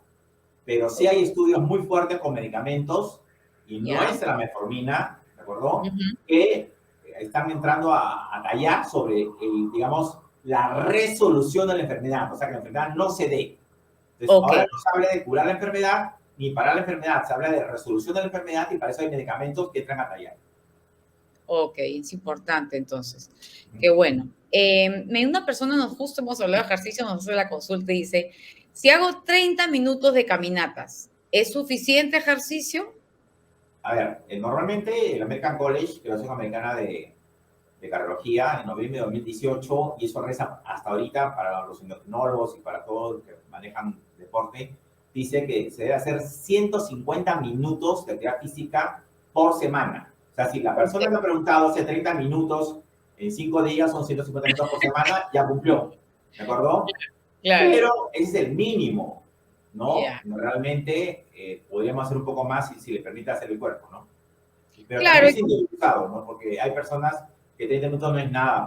Pero sí hay estudios muy fuertes con medicamentos, y no Ya. es la metformina, ¿de acuerdo? Ujú. Que están entrando a tallar sobre, digamos, la resolución de la enfermedad, o sea, que la enfermedad no se dé. Entonces, Ok, ahora no se habla de curar la enfermedad ni parar la enfermedad, se habla de resolución de la enfermedad y para eso hay medicamentos que entran a tallar. ok, es importante entonces. Qué bueno. Una persona, justo hemos hablado de ejercicio, nos hace la consulta y dice, si hago 30 minutos de caminatas, ¿es suficiente ejercicio? A ver, normalmente el American College, que es la Asociación Americana de Cardiología, en noviembre de 2018, y eso reza hasta ahorita para los endocrinólogos y para todos los que manejan deporte, dice que se debe hacer 150 minutos de actividad física por semana. O sea, si la persona me ha preguntado hace 30 minutos en 5 días, son 150 minutos por semana, ya cumplió. ¿De acuerdo? Claro. Pero ese es el mínimo, ¿no? Ya. Realmente podríamos hacer un poco más si le permite hacer el cuerpo, ¿no? Pero Claro, también es individualizado, ¿no? Porque hay personas que 30 minutos no es nada.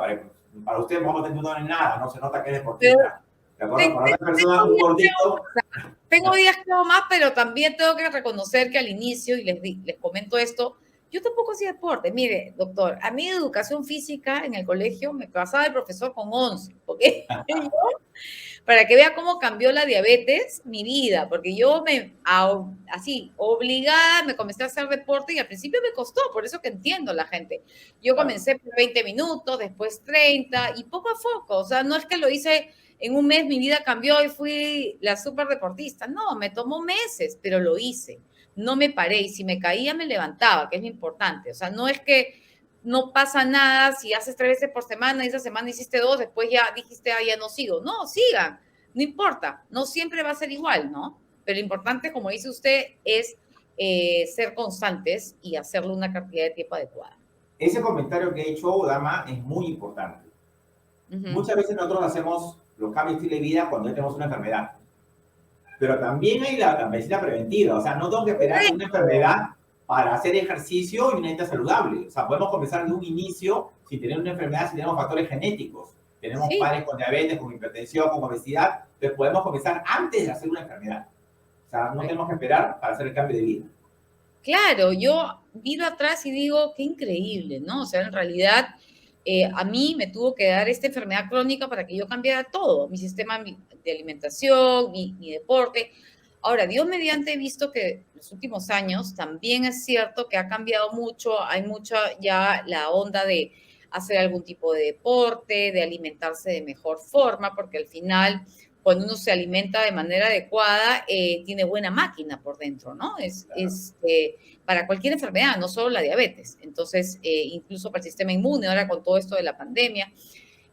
Para usted, como 30 minutos no es nada, no se nota que es pero deportista. ¿De acuerdo? Para otra persona, tengo un días que gordito. tengo días que hago más, pero también tengo que reconocer que al inicio, y les comento esto, yo tampoco hacía deporte. Mire, doctor, a mí educación física en el colegio me pasaba el profesor con 11, ¿ok? Yo, para que vea cómo cambió la diabetes mi vida, porque yo así, obligada, me comencé a hacer deporte y al principio me costó, por eso que entiendo a la gente. Yo Claro. comencé por 20 minutos, después 30 y poco a poco, o sea, no es que lo hice en un mes, mi vida cambió y fui la súper deportista, no, me tomó meses, pero lo hice, no me paré y si me caía me levantaba, que es lo importante, o sea, no es que no pasa nada si haces 3 veces por semana y esa semana hiciste 2, después ya dijiste, ah, ya no sigo. No, sigan, no importa, no siempre va a ser igual, ¿no? Pero lo importante, como dice usted, es ser constantes y hacerlo una cantidad de tiempo adecuada. Ese comentario que he hecho, Dama, es muy importante. Muchas veces nosotros hacemos los cambios de estilo de vida cuando ya tenemos una enfermedad. Pero también hay la medicina preventiva. O sea, no tengo que esperar una enfermedad para hacer ejercicio y una dieta saludable. O sea, podemos comenzar de un inicio sin tener una enfermedad, si tenemos factores genéticos. Tenemos Sí, padres con diabetes, con hipertensión, con obesidad. Entonces podemos comenzar antes de hacer una enfermedad. O sea, no tenemos que esperar para hacer el cambio de vida. claro, yo miro atrás y digo, qué increíble, ¿no? O sea, en realidad a mí me tuvo que dar esta enfermedad crónica para que yo cambiara todo, mi sistema de alimentación, mi deporte. Ahora, Dios mediante he visto que en los últimos años también es cierto que ha cambiado mucho, hay mucha ya la onda de hacer algún tipo de deporte, de alimentarse de mejor forma, porque al final cuando uno se alimenta de manera adecuada, tiene buena máquina por dentro, ¿no? Para cualquier enfermedad, no solo la diabetes. Entonces, incluso para el sistema inmune, ahora con todo esto de la pandemia.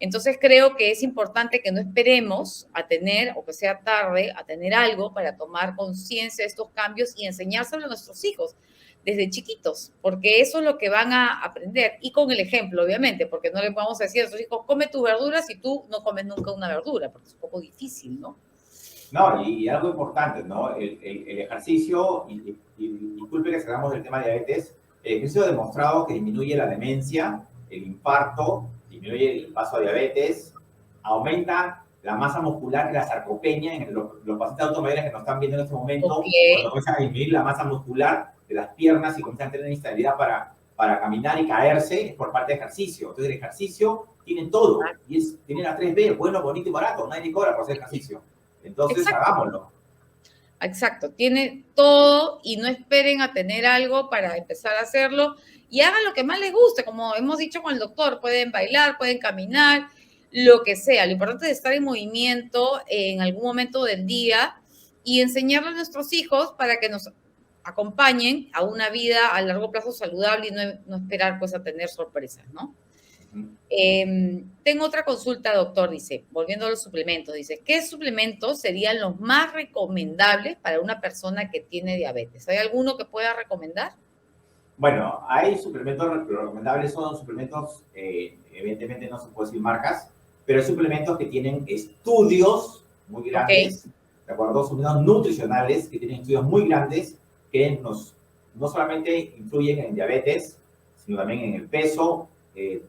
Entonces, creo que es importante que no esperemos a tener, o que sea tarde, a tener algo para tomar conciencia de estos cambios y enseñárselo a nuestros hijos desde chiquitos, porque eso es lo que van a aprender. Y con el ejemplo, obviamente, porque no les vamos a decir a nuestros hijos, come tus verduras y tú no comes nunca una verdura, porque es un poco difícil, ¿no? No, y algo importante, ¿no? El ejercicio, y disculpe que salgamos del tema de diabetes, el ejercicio ha demostrado que disminuye la demencia, el infarto, disminuye el paso a diabetes, aumenta la masa muscular y la sarcopenia en los pacientes adultos mayores que nos están viendo en este momento, Okay. cuando comienzan a disminuir la masa muscular de las piernas y comienzan a tener instabilidad para caminar y caerse, es por parte de ejercicio. Entonces el ejercicio tiene todo, y tiene las 3B, bueno, bonito y barato, nadie cobra por hacer ejercicio. Entonces, Exacto. hagámoslo. Exacto, tiene todo y no esperen a tener algo para empezar a hacerlo y hagan lo que más les guste, como hemos dicho con el doctor, pueden bailar, pueden caminar, lo que sea. Lo importante es estar en movimiento en algún momento del día y enseñarle a nuestros hijos para que nos acompañen a una vida a largo plazo saludable y no esperar pues a tener sorpresas, ¿no? Tengo otra consulta, doctor, dice, volviendo a los suplementos, dice, ¿qué suplementos serían los más recomendables para una persona que tiene diabetes? ¿Hay alguno que pueda recomendar? Bueno, hay suplementos, lo recomendable son suplementos, evidentemente no se puede decir marcas, pero hay suplementos que tienen estudios muy Ok, grandes, ¿de acuerdo? Suplementos nutricionales que tienen estudios muy grandes que no solamente influyen en diabetes, sino también en el peso, de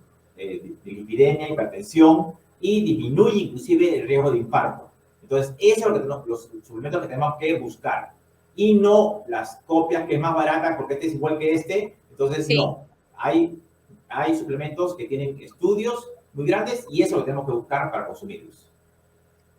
lipidemia, hipertensión y disminuye inclusive el riesgo de infarto. Entonces, eso es lo que los suplementos que tenemos que buscar y no las copias que es más barata porque este es igual que este. Entonces, sí. no. Hay suplementos que tienen estudios muy grandes y eso lo tenemos que buscar para consumirlos.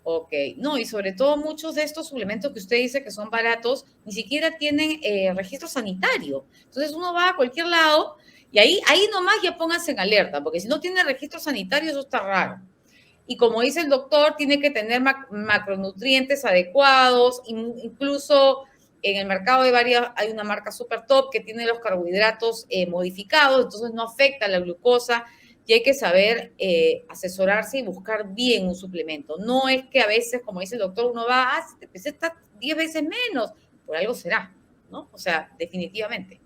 Ok, no, y sobre todo muchos de estos suplementos que usted dice que son baratos, ni siquiera tienen registro sanitario. Entonces uno va a cualquier lado y ahí nomás ya pónganse en alerta, porque si no tiene registro sanitario eso está raro. Y como dice el doctor, tiene que tener macronutrientes adecuados, incluso en el mercado hay una marca super top que tiene los carbohidratos modificados, entonces no afecta la glucosa y hay que saber asesorarse y buscar bien un suplemento. No es que a veces, como dice el doctor, uno va, si te pesé está 10 veces menos, por algo será, ¿no? O sea, definitivamente.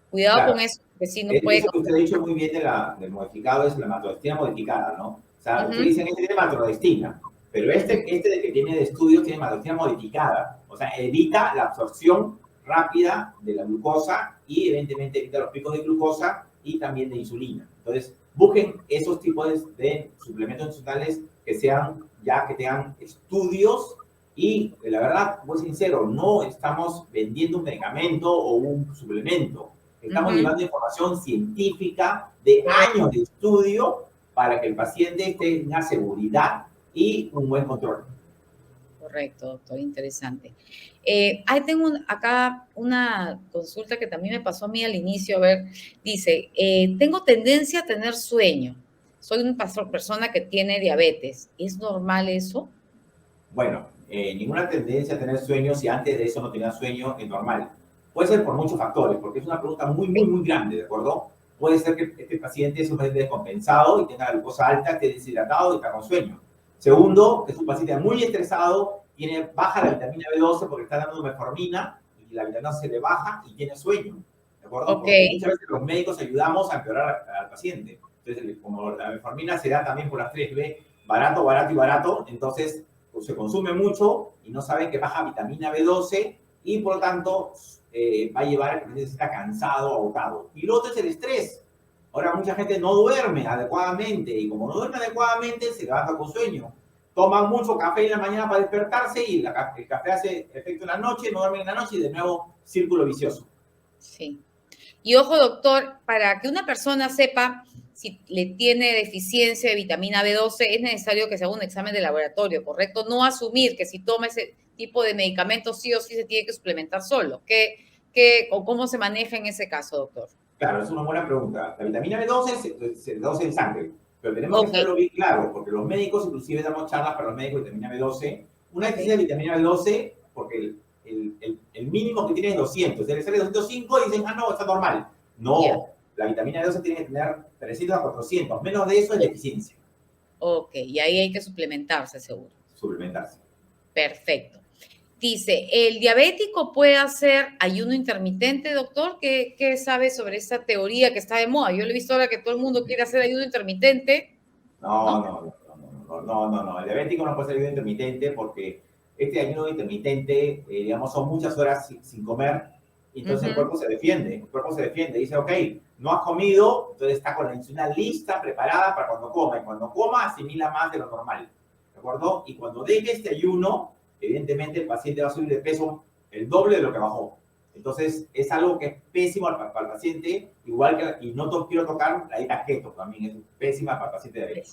Cuidado con Claro, eso, que si no puede... eso que usted ha dicho muy bien del modificado es la maltodextrina modificada, ¿no? O sea, Uh ustedes -huh. dicen, este tiene maltodextrina, pero este de que tiene de estudios tiene maltodextrina modificada. O sea, evita la absorción rápida de la glucosa y evidentemente evita los picos de glucosa y también de insulina. Entonces, busquen esos tipos de suplementos nutricionales que tengan estudios y la verdad, muy sincero, no estamos vendiendo un medicamento o un suplemento. Estamos llevando información científica de años de estudio para que el paciente tenga seguridad y un buen control. Correcto, doctor, interesante. Ahí tengo acá una consulta que también me pasó a mí al inicio. A ver, dice, tengo tendencia a tener sueño. Soy una persona que tiene diabetes. ¿Es normal eso? Bueno, ninguna tendencia a tener sueño si antes de eso no tenía sueño es normal. Puede ser por muchos factores, porque es una pregunta muy grande, ¿de acuerdo? Puede ser que este paciente es un paciente descompensado y tenga la glucosa alta, esté deshidratado y está con sueño. Segundo, que es un paciente muy estresado, tiene baja la vitamina B12 porque está dando metformina y la vitamina C le baja y tiene sueño, ¿de acuerdo? Ok. Porque muchas veces los médicos ayudamos a empeorar al paciente. Entonces, como la metformina se da también por las 3B, barato, barato y barato, entonces pues, se consume mucho y no saben que baja vitamina B12 y por lo tanto va a llevar a que el paciente está cansado, agotado. Y lo otro es el estrés. Ahora mucha gente no duerme adecuadamente y como no duerme adecuadamente se levanta con sueño. Toman mucho café en la mañana para despertarse y el café hace efecto en la noche, no duermen en la noche y de nuevo círculo vicioso. Sí. Y ojo, doctor, para que una persona sepa si le tiene deficiencia de vitamina B12, es necesario que se haga un examen de laboratorio, ¿correcto? No asumir que si toma ese tipo de medicamentos sí o sí se tiene que suplementar solo. ¿O cómo se maneja en ese caso, doctor? Claro, es una buena pregunta. La vitamina B12 se reduce en sangre, pero tenemos que Ok. saberlo bien claro, porque los médicos, inclusive damos charlas para los médicos de vitamina B12. Una deficiencia de vitamina B12, porque el mínimo que tiene es 200. Si le sale 205, dicen, ah, no, está normal. No, Yeah. la vitamina B12 tiene que tener 300 a 400. Menos de eso es deficiencia. Ok, y ahí hay que suplementarse, seguro. Suplementarse. Perfecto. Dice, ¿el diabético puede hacer ayuno intermitente, doctor? ¿Qué sabe sobre esta teoría que está de moda? Yo lo he visto ahora que todo el mundo quiere hacer ayuno intermitente. No. El diabético no puede hacer ayuno intermitente porque este ayuno intermitente, digamos, son muchas horas sin comer. Entonces el cuerpo se defiende. Dice, ok, no has comido, entonces está con la insulina lista, preparada para cuando coma. Y cuando coma, asimila más de lo normal. ¿De acuerdo? Y cuando deje este ayuno, evidentemente el paciente va a subir de peso el doble de lo que bajó. Entonces, es algo que es pésimo para el paciente, igual que, y no quiero tocar la dieta keto, también es pésima para el paciente diabético.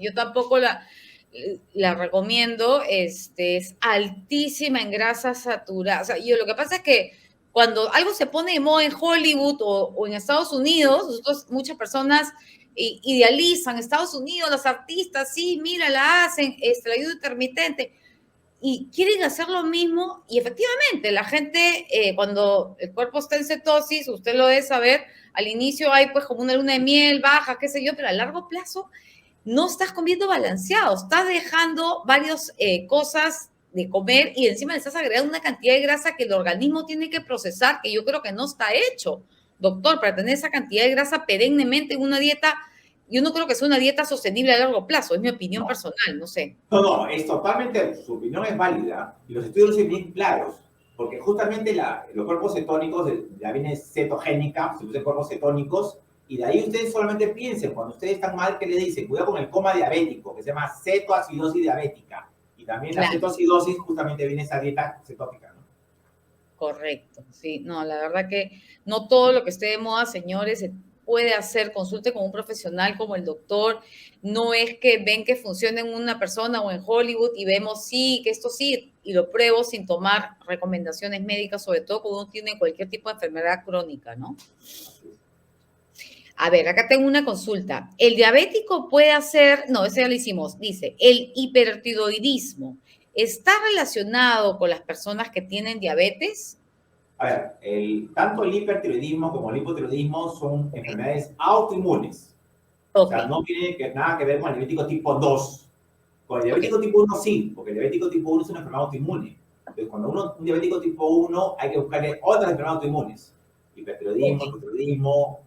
Yo tampoco la recomiendo, es altísima en grasa saturada. O sea, lo que pasa es que cuando algo se pone de moda en Hollywood o en Estados Unidos, muchas personas idealizan Estados Unidos, las artistas, sí, mira, la hacen, la ayuda intermitente, y quieren hacer lo mismo, y efectivamente, la gente, cuando el cuerpo está en cetosis, usted lo debe saber, al inicio hay pues como una luna de miel baja, qué sé yo, pero a largo plazo no estás comiendo balanceado, estás dejando varias cosas de comer y encima le estás agregando una cantidad de grasa que el organismo tiene que procesar, que yo creo que no está hecho doctor, para tener esa cantidad de grasa perennemente en una dieta? Yo no creo que sea una dieta sostenible a largo plazo, es mi opinión personal, no sé. No, es totalmente, su opinión es válida y los estudios son bien claros, porque justamente los cuerpos cetónicos, ya viene cetogénica, se usan cuerpos cetónicos, y de ahí ustedes solamente piensen, cuando ustedes están mal, ¿qué le dicen? Cuidado con el coma diabético, que se llama cetoacidosis diabética, y también la cetoacidosis justamente viene esa dieta cetótica, ¿no? Correcto, sí, no, la verdad que no todo lo que esté de moda, señores, se puede hacer, consulte con un profesional como el doctor, no es que ven que funciona en una persona o en Hollywood y vemos sí, que esto sí, y lo pruebo sin tomar recomendaciones médicas, sobre todo cuando uno tiene cualquier tipo de enfermedad crónica, ¿no? A ver, acá tengo una consulta. ¿El diabético puede hacer, no, ese ya lo hicimos, dice, el hipertiroidismo está relacionado con las personas que tienen diabetes? A ver, tanto el hipertiroidismo como el hipotiroidismo son enfermedades autoinmunes. O sea, no tiene nada que ver con el diabético tipo 2. Con el diabético tipo 1 sí, porque el diabético tipo 1 es una enfermedad autoinmune. Entonces, cuando un diabético tipo 1 hay que buscarle otras enfermedades autoinmunes. Hipertiroidismo, hipotiroidismo,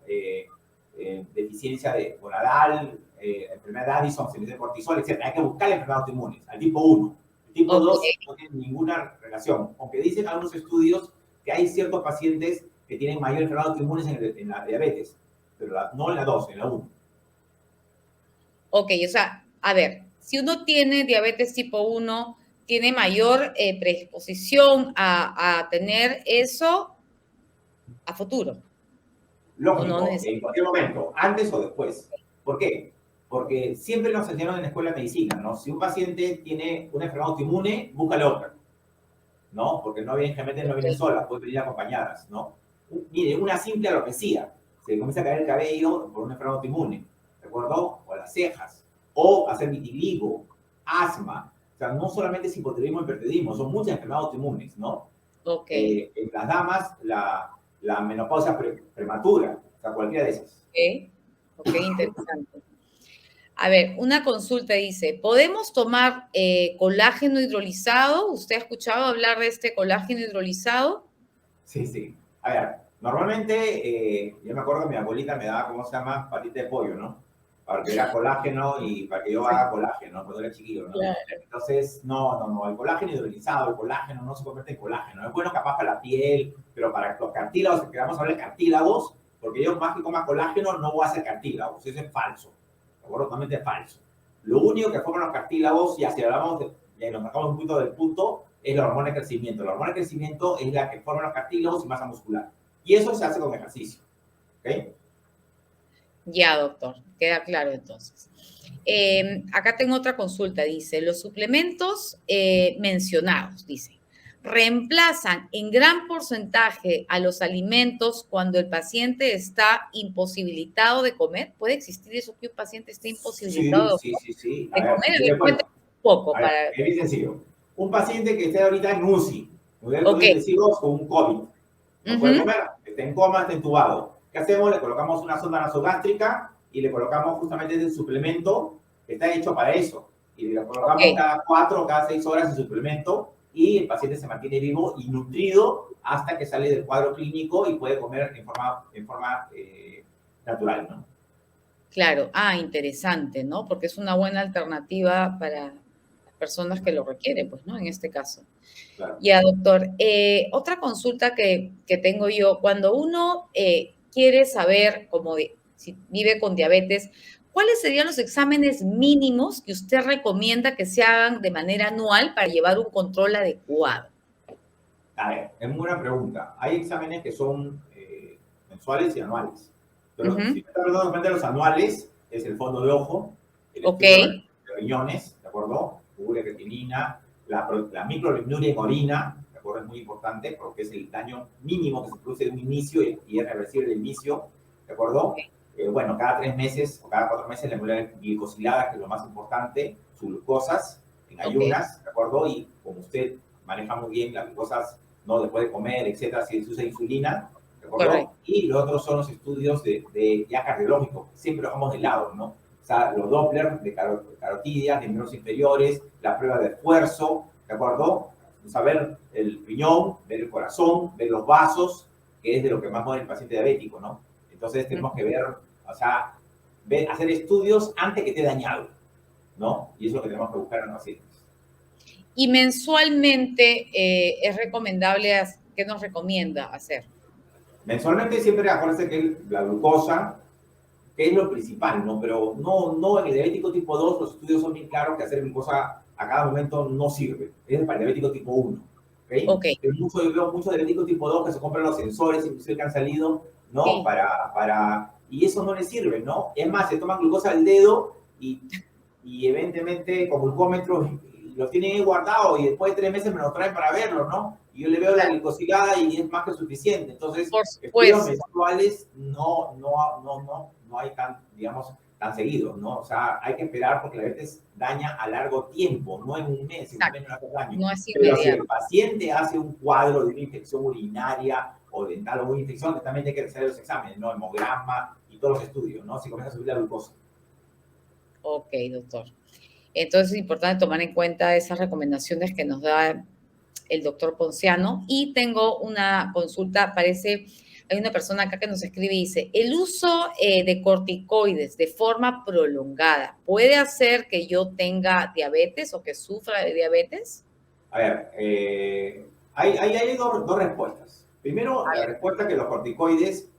deficiencia de gonadal, enfermedad de Addison, sensibilidad de cortisol, etc. Hay que buscarle enfermedades autoinmunes al tipo 1. El tipo 2 no tiene ninguna relación. Aunque dicen algunos estudios que hay ciertos pacientes que tienen mayor enfermedades autoinmunes en la diabetes, pero no en la 2, en la 1. Ok, o sea, a ver, si uno tiene diabetes tipo 1, tiene mayor predisposición a tener eso a futuro. Lógico, en cualquier momento, antes o después. ¿Por qué? Porque siempre nos enseñaron en la escuela de medicina, ¿no? Si un paciente tiene una enfermedad autoinmune, búscale otra, ¿no? Porque no vienen, generalmente no vienen solas, pueden venir acompañadas, ¿no? Mire, una simple alopecia, se comienza a caer el cabello por una enfermedad autoinmune, ¿de acuerdo? O las cejas, o hacer vitiligo, asma. O sea, no solamente es hipotiroidismo y hipertiroidismo, son muchas enfermedades autoinmunes, ¿no? En las damas, la menopausia prematura, o sea, cualquiera de esas. Ok, interesante. A ver, una consulta dice, ¿podemos tomar colágeno hidrolizado? ¿Usted ha escuchado hablar de este colágeno hidrolizado? Sí, sí. A ver, normalmente, yo me acuerdo que mi abuelita me daba, ¿cómo se llama? Patita de pollo, ¿no? Para que era colágeno y para que yo haga colágeno, cuando era chiquillo, ¿no? Claro. Entonces, no, el colágeno hidrolizado, el colágeno no se convierte en colágeno. Es bueno capaz para la piel, pero para los cartílagos, que vamos a hablar de cartílagos, porque yo más que coma colágeno no voy a hacer cartílagos, eso es falso. ¿De acuerdo? Totalmente falso. Lo único que forman los cartílagos, y así hablamos, nos sacamos un poquito del punto, es la hormona de crecimiento. La hormona de crecimiento es la que forma los cartílagos y masa muscular. Y eso se hace con ejercicio. ¿Ok? Ya, doctor. Queda claro entonces. Acá tengo otra consulta. Dice, los suplementos mencionados, dice, reemplazan en gran porcentaje a los alimentos cuando el paciente está imposibilitado de comer. ¿Puede existir eso que un paciente esté imposibilitado sí. de comer? Un poco. Es bien sencillo. Un paciente que esté ahorita en UCI, intensivos con un COVID, no puede comer, está en coma, está entubado. ¿Qué hacemos? Le colocamos una sonda nasogástrica y le colocamos justamente el suplemento que está hecho para eso. Y le colocamos cada 4 o cada 6 horas el suplemento y el paciente se mantiene vivo y nutrido hasta que sale del cuadro clínico y puede comer en forma natural, ¿no? Claro, interesante, ¿no? Porque es una buena alternativa para las personas que lo requieren, pues, ¿no? En este caso. Claro. Ya, doctor, otra consulta que tengo yo, cuando uno quiere saber, si vive con diabetes, ¿cuáles serían los exámenes mínimos que usted recomienda que se hagan de manera anual para llevar un control adecuado? A ver, es muy buena pregunta. Hay exámenes que son mensuales y anuales. Pero si me está hablando de los anuales, es el fondo de ojo, el estudio de riñones, ¿de acuerdo? Urea-creatinina, la microalbuminuria en orina, ¿de acuerdo? Es muy importante porque es el daño mínimo que se produce de un inicio y es reversible el inicio, ¿de acuerdo? Bueno, cada 3 meses o cada 4 meses la hemoglobina glicosilada, que es lo más importante, sus glucosas en ayunas, ¿de acuerdo? Y como usted maneja muy bien las glucosas, ¿no? Después de comer, etcétera, si se usa insulina, ¿de acuerdo? Y los otros son los estudios ya cardiológicos, siempre los dejamos de lado, ¿no? O sea, los Doppler de carotidias, de miembros inferiores, la prueba de esfuerzo, ¿de acuerdo? Saber el riñón, ver el corazón, ver los vasos, que es de lo que más muere el paciente diabético, ¿no? Entonces tenemos que ver, o sea, hacer estudios antes que esté dañado, ¿no? Y eso es lo que tenemos que buscar en los pacientes. Y mensualmente es recomendable, ¿qué nos recomienda hacer? Mensualmente siempre acuérdense que la glucosa, que es lo principal, ¿no? Pero no en el diabético tipo 2 los estudios son bien claros que hacer glucosa a cada momento no sirve. Es para el diabético tipo 1, ¿ok? Okay. Yo veo muchos diabéticos tipo 2 que se compran los sensores, inclusive que han salido, ¿no? Sí. Y eso no les sirve, ¿no? Es más, se toman glucosa al dedo y evidentemente con glucómetro los tienen ahí guardados y después de 3 meses me lo traen para verlo, ¿no? Y yo le veo la glicosilada y es más que suficiente. Entonces, estudios mensuales no hay tan seguidos, ¿no? O sea, hay que esperar porque la diabetes daña a largo tiempo, no en un mes, en un mes no hace daño. No es pero si el paciente hace un cuadro de una infección urinaria o dental o una infección, también hay que hacer los exámenes, ¿no? Hemograma y todos los estudios, ¿no? Si comienza a subir la glucosa. Ok, doctor. Entonces es importante tomar en cuenta esas recomendaciones que nos da el doctor Ponciano. Y tengo una consulta, hay una persona acá que nos escribe y dice, ¿el uso de corticoides de forma prolongada puede hacer que yo tenga diabetes o que sufra de diabetes? A ver, hay dos respuestas. Primero, la respuesta que los corticoides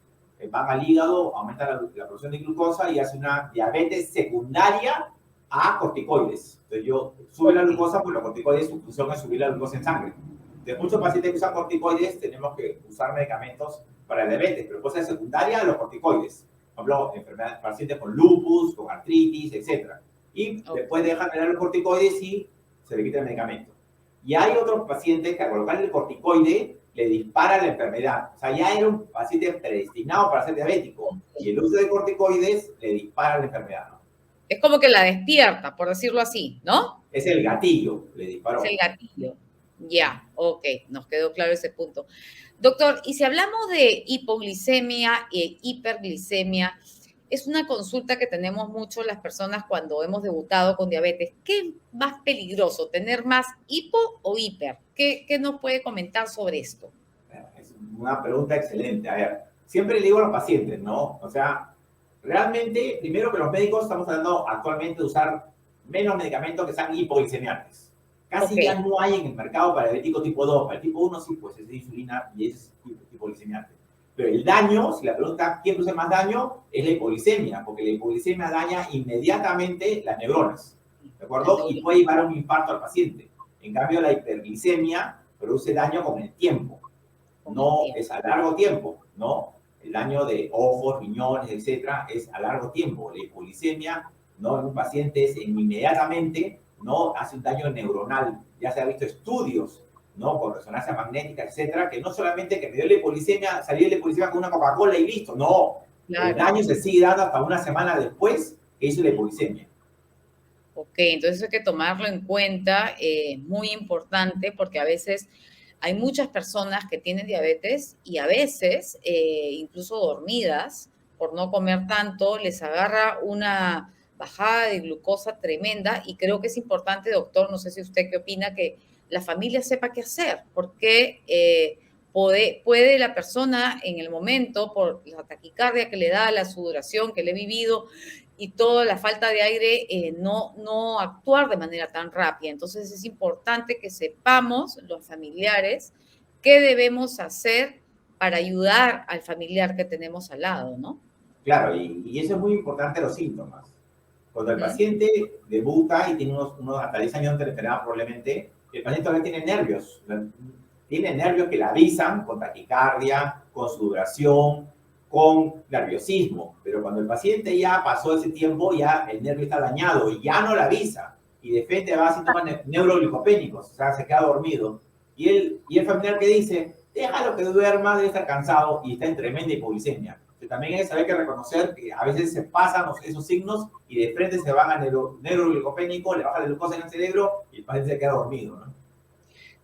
van al hígado, aumentan la producción de glucosa y hace una diabetes secundaria a corticoides. Entonces, sube la glucosa, pues los corticoides, su función es subir la glucosa en sangre. De muchos pacientes que usan corticoides, tenemos que usar medicamentos para el diabetes, pero cosa secundaria a los corticoides. Por ejemplo, pacientes con lupus, con artritis, etc. Y después dejan de dar los corticoides y se le quita el medicamento. Y hay otros pacientes que al colocarle el corticoide le dispara la enfermedad. O sea, ya era un paciente predestinado para ser diabético. Y el uso de corticoides le dispara la enfermedad, ¿no? Es como que la despierta, por decirlo así, ¿no? Es el gatillo, le disparó. Es el gatillo. Ya, ok, nos quedó claro ese punto. Doctor, y si hablamos de hipoglicemia e hiperglicemia, es una consulta que tenemos mucho las personas cuando hemos debutado con diabetes. ¿Qué es más peligroso, tener más hipo o hiper? ¿Qué nos puede comentar sobre esto? Es una pregunta excelente. A ver, siempre le digo a los pacientes, ¿no? O sea, realmente, primero que los médicos estamos tratando actualmente de usar menos medicamentos que sean hipoglicemiantes. Casi ya no hay en el mercado para diabético tipo 2. Para el tipo 1 sí, pues es de insulina y es hipoglicemiante. Pero el daño, si la pregunta quién produce más daño, es la hipoglicemia, porque la hipoglicemia daña inmediatamente las neuronas, ¿de acuerdo? Y puede llevar a un infarto al paciente. En cambio, la hiperglicemia produce daño con el tiempo. No es a largo tiempo, ¿no? El daño de ojos, riñones, etcétera, es a largo tiempo. La hipoglicemia, ¿no? En un paciente es inmediatamente, ¿no? Hace un daño neuronal. Ya se ha visto estudios, ¿no? Con resonancia magnética, etcétera, que no solamente que me dio la hipoglicemia, salí de la hipoglicemia con una Coca-Cola y listo. No. Claro. El daño se sigue dando hasta una semana después que hizo la hipoglicemia. Ok, entonces hay que tomarlo en cuenta, muy importante, porque a veces hay muchas personas que tienen diabetes y a veces, incluso dormidas, por no comer tanto, les agarra una bajada de glucosa tremenda y creo que es importante, doctor, no sé si usted qué opina, que la familia sepa qué hacer, porque puede la persona en el momento, por la taquicardia que le da, la sudoración que le he vivido y toda la falta de aire, no actuar de manera tan rápida. Entonces es importante que sepamos los familiares qué debemos hacer para ayudar al familiar que tenemos al lado, ¿no? Claro, y eso es muy importante, los síntomas. Cuando el paciente debuta y tiene unos hasta 10 años de enfermedad probablemente, el paciente todavía tiene nervios. Tiene nervios que le avisan con taquicardia, con sudoración, con nerviosismo. Pero cuando el paciente ya pasó ese tiempo, ya el nervio está dañado y ya no le avisa. Y de frente va a síntomas neuroglicopénicos, o sea, se queda dormido. Y el familiar que dice, déjalo que duerma, debe estar cansado y está en tremenda hipoglicemia. También hay que saber que reconocer que a veces se pasan esos signos y de frente se van a neuroglicopénico, le baja la glucosa en el cerebro y el paciente se queda dormido, ¿no?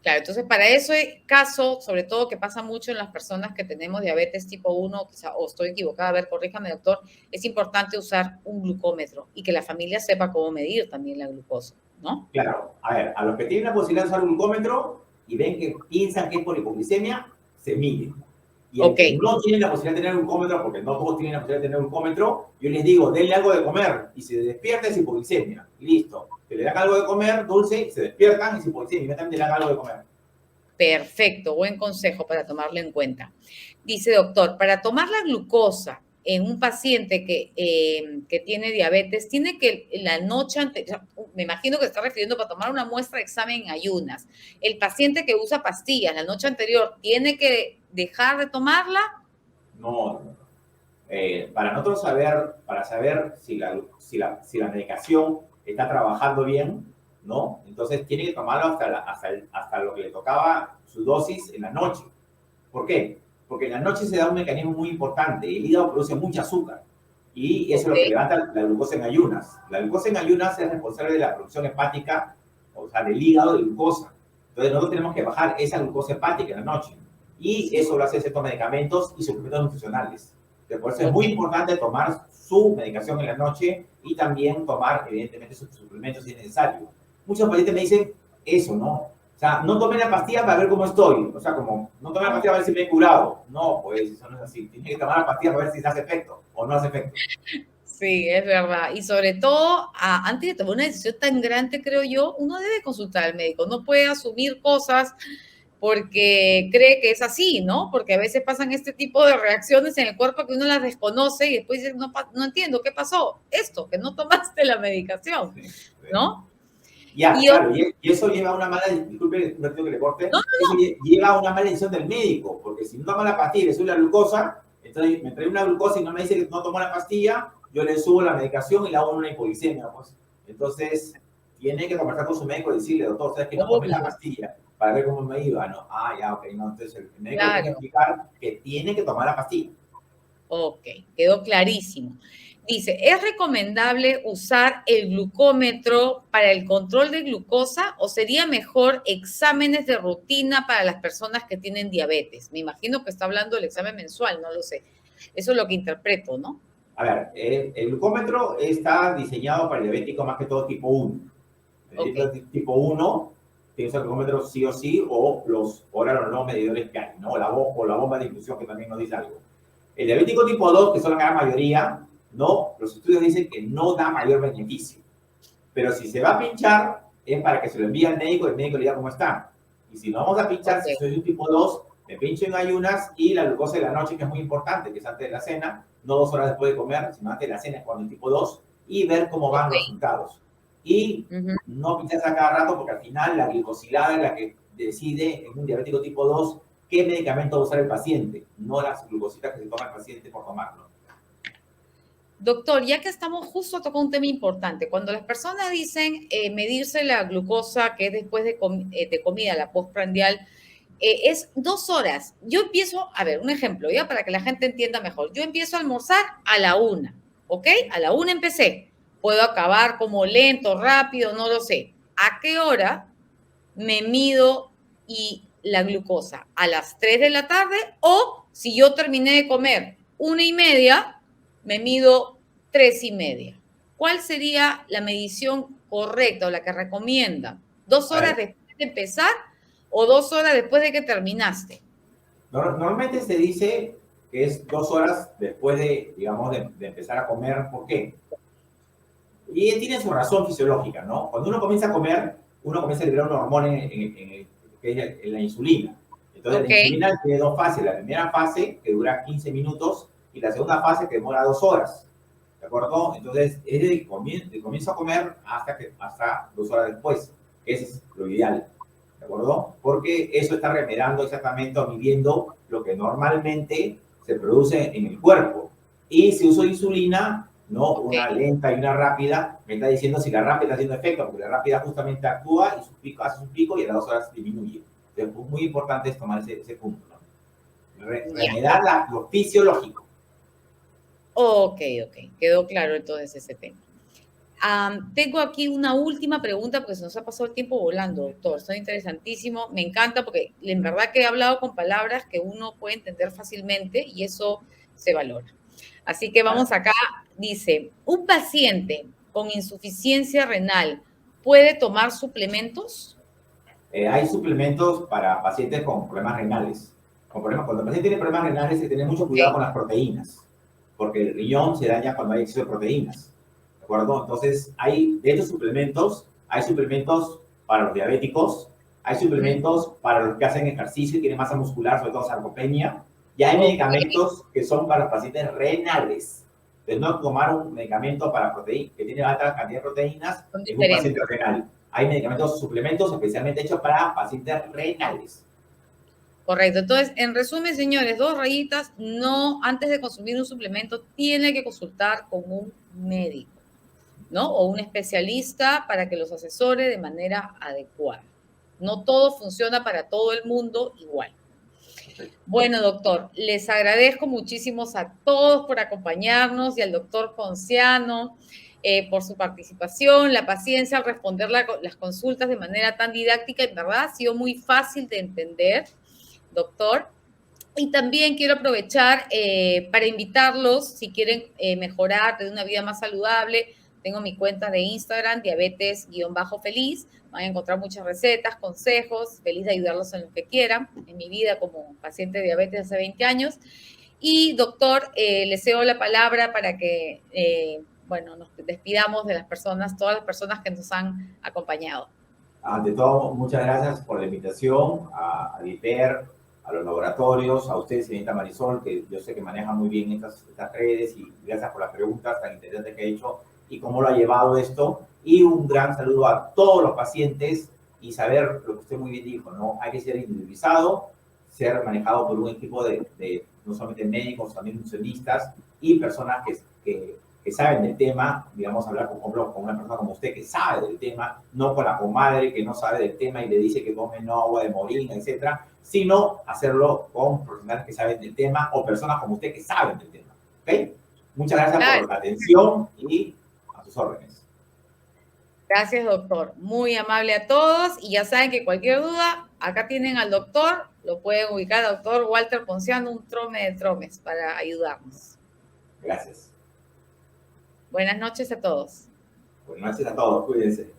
Claro, entonces para ese caso, sobre todo que pasa mucho en las personas que tenemos diabetes tipo 1, quizá, o estoy equivocada, a ver, corríjame, doctor, es importante usar un glucómetro y que la familia sepa cómo medir también la glucosa, ¿no? Claro, a ver, a los que tienen la posibilidad de usar un glucómetro y ven que piensan que es por hipoglicemia, se miden. Y el que no tiene la posibilidad de tener glucómetro, porque no todos tienen la posibilidad de tener glucómetro, yo les digo, denle algo de comer y se despierta es hipoglicemia. Listo. Que le dan algo de comer, dulce, y se despiertan, es hipoglicemia. Inmediatamente le dan algo de comer. Perfecto, buen consejo para tomarlo en cuenta. Dice, doctor, para tomar la glucosa en un paciente que tiene diabetes, tiene que la noche anterior, me imagino que se está refiriendo para tomar una muestra de examen en ayunas. El paciente que usa pastillas la noche anterior, ¿tiene que dejar de tomarla? No. Para nosotros para saber si la medicación está trabajando bien, ¿no? Entonces tiene que tomarlo hasta lo que le tocaba su dosis en la noche. ¿Por qué? Porque en la noche se da un mecanismo muy importante. El hígado produce mucho azúcar y eso es lo que levanta la glucosa en ayunas. La glucosa en ayunas es responsable de la producción hepática, o sea, del hígado de glucosa. Entonces nosotros tenemos que bajar esa glucosa hepática en la noche. Y eso lo hace estos medicamentos y suplementos nutricionales. Por eso es muy importante tomar su medicación en la noche y también tomar, evidentemente, sus suplementos si es necesario. Muchos pacientes me dicen eso, ¿no? O sea, no tomé la pastilla para ver cómo estoy. O sea, como, no tomé la pastilla para ver si me he curado. No, pues eso no es así. Tienes que tomar la pastilla para ver si hace efecto o no hace efecto. Sí, es verdad. Y sobre todo, antes de tomar una decisión tan grande, creo yo, uno debe consultar al médico. No puede asumir cosas porque cree que es así, ¿no? Porque a veces pasan este tipo de reacciones en el cuerpo que uno las desconoce y después dice, no entiendo, ¿qué pasó? Esto, que no tomaste la medicación, ¿no? Ya, claro, y eso lleva a una mala, disculpe, no tengo que le corte, no. Eso lleva a una mala decisión del médico, porque si no toma la pastilla y le sube la glucosa, entonces me trae una glucosa y no me dice que no tomó la pastilla, yo le subo la medicación y le hago una hipoglicemia, pues. Entonces, tiene que conversar con su médico y decirle, doctor, ¿sabes que no tomé la pastilla? Para ver cómo me iba, ¿no? Ya, ok, no, entonces el médico tiene que explicar que tiene que tomar la pastilla. Ok, quedó clarísimo. Dice, ¿es recomendable usar el glucómetro para el control de glucosa o sería mejor exámenes de rutina para las personas que tienen diabetes? Me imagino que está hablando del examen mensual, no lo sé. Eso es lo que interpreto, ¿no? A ver, el glucómetro está diseñado para el diabético más que todo tipo 1. El tipo 1 tiene un glucómetro sí o sí, o los no medidores que hay, ¿no? O la bomba de infusión que también nos dice algo. El diabético tipo 2, que son la gran mayoría, no, los estudios dicen que no da mayor beneficio. Pero si se va a pinchar, es para que se lo envíe al médico y el médico le diga cómo está. Y si no vamos a pinchar, si soy un tipo 2, me pincho en ayunas y la glucosa de la noche, que es muy importante, que es antes de la cena, no 2 horas después de comer, sino antes de la cena, es cuando el tipo 2, y ver cómo van los resultados. Y no pinchas a cada rato, porque al final la glicosilada es la que decide en un diabético tipo 2 qué medicamento va a usar el paciente, no las glucositas que se toma el paciente por tomarlo. Doctor, ya que estamos justo tocando un tema importante, cuando las personas dicen medirse la glucosa, que es después de comida, la postprandial, es 2 horas. Yo empiezo, a ver, un ejemplo, ya para que la gente entienda mejor. Yo empiezo a almorzar a la 1, ¿ok? A la 1 empecé. Puedo acabar como lento, rápido, no lo sé. ¿A qué hora me mido la glucosa? ¿A las 3 de la tarde? O si yo terminé de comer 1:30, me mido 3:30. ¿Cuál sería la medición correcta o la que recomienda? ¿2 horas después de empezar o 2 horas después de que terminaste? Normalmente se dice que es 2 horas después de, digamos, de empezar a comer. ¿Por qué? Y tiene su razón fisiológica, ¿no? Cuando uno comienza a comer, uno comienza a liberar una hormona que es la insulina. Entonces, la insulina tiene 2 fases. La primera fase, que dura 15 minutos, y la segunda fase, que demora 2 horas. ¿De acuerdo? Entonces, es de comienzo a comer hasta 2 horas después. Ese es lo ideal. ¿De acuerdo? Porque eso está remedando exactamente o midiendo lo que normalmente se produce en el cuerpo. Y si uso insulina, no una lenta y una rápida, me está diciendo si la rápida está haciendo efecto, porque la rápida justamente actúa y hace su pico y a las 2 horas disminuye. Entonces, muy importante es tomar ese punto, ¿no? Remedar lo fisiológico. Ok, quedó claro entonces ese tema. Tengo aquí una última pregunta porque se nos ha pasado el tiempo volando, doctor. Está interesantísimo. Me encanta porque en verdad que he hablado con palabras que uno puede entender fácilmente y eso se valora. Así que vamos acá. Dice, ¿un paciente con insuficiencia renal puede tomar suplementos? Hay suplementos para pacientes con problemas renales. Cuando el paciente tiene problemas renales, hay que tener mucho cuidado con las proteínas, porque el riñón se daña cuando hay exceso de proteínas. ¿De acuerdo? Entonces, de estos suplementos, hay suplementos para los diabéticos, hay suplementos para los que hacen ejercicio y tienen masa muscular, sobre todo sarcopenia, y hay medicamentos que son para los pacientes renales. Entonces, no tomar un medicamento para proteínas, que tiene alta cantidad de proteínas, en un paciente renal. Hay medicamentos, suplementos especialmente hechos para pacientes renales. Correcto. Entonces, en resumen, señores, 2 rayitas, no, antes de consumir un suplemento, tiene que consultar con un médico, ¿no? O un especialista para que los asesore de manera adecuada. No todo funciona para todo el mundo igual. Bueno, doctor, les agradezco muchísimo a todos por acompañarnos y al doctor Ponciano por su participación, la paciencia al responder las consultas de manera tan didáctica. En verdad ha sido muy fácil de entender, doctor. Y también quiero aprovechar para invitarlos, si quieren mejorar, tener una vida más saludable. Tengo mi cuenta de Instagram, diabetes_feliz. Van a encontrar muchas recetas, consejos. Feliz de ayudarlos en lo que quieran. En mi vida como paciente de diabetes hace 20 años. Y, doctor, le cedo la palabra para que, nos despidamos de las personas, todas las personas que nos han acompañado. Ante todo, muchas gracias por la invitación a Viper, a los laboratorios, a usted, señorita Marisol, que yo sé que maneja muy bien estas redes, y gracias por las preguntas tan interesantes que ha hecho y cómo lo ha llevado esto. Y un gran saludo a todos los pacientes y saber lo que usted muy bien dijo, ¿no? Hay que ser individualizado, ser manejado por un equipo de no solamente médicos, también nutricionistas y personas que saben del tema, digamos, hablar con una persona como usted que sabe del tema, no con la comadre que no sabe del tema y le dice que tome agua de moringa, etcétera, sino hacerlo con profesionales que saben del tema o personas como usted que saben del tema. ¿Ok? Muchas gracias por la atención y a sus órdenes. Gracias, doctor. Muy amable a todos. Y ya saben que cualquier duda, acá tienen al doctor, lo pueden ubicar al doctor Walter Ponciano, un trome de tromes, para ayudarnos. Gracias. Buenas noches a todos. Buenas noches a todos. Cuídense.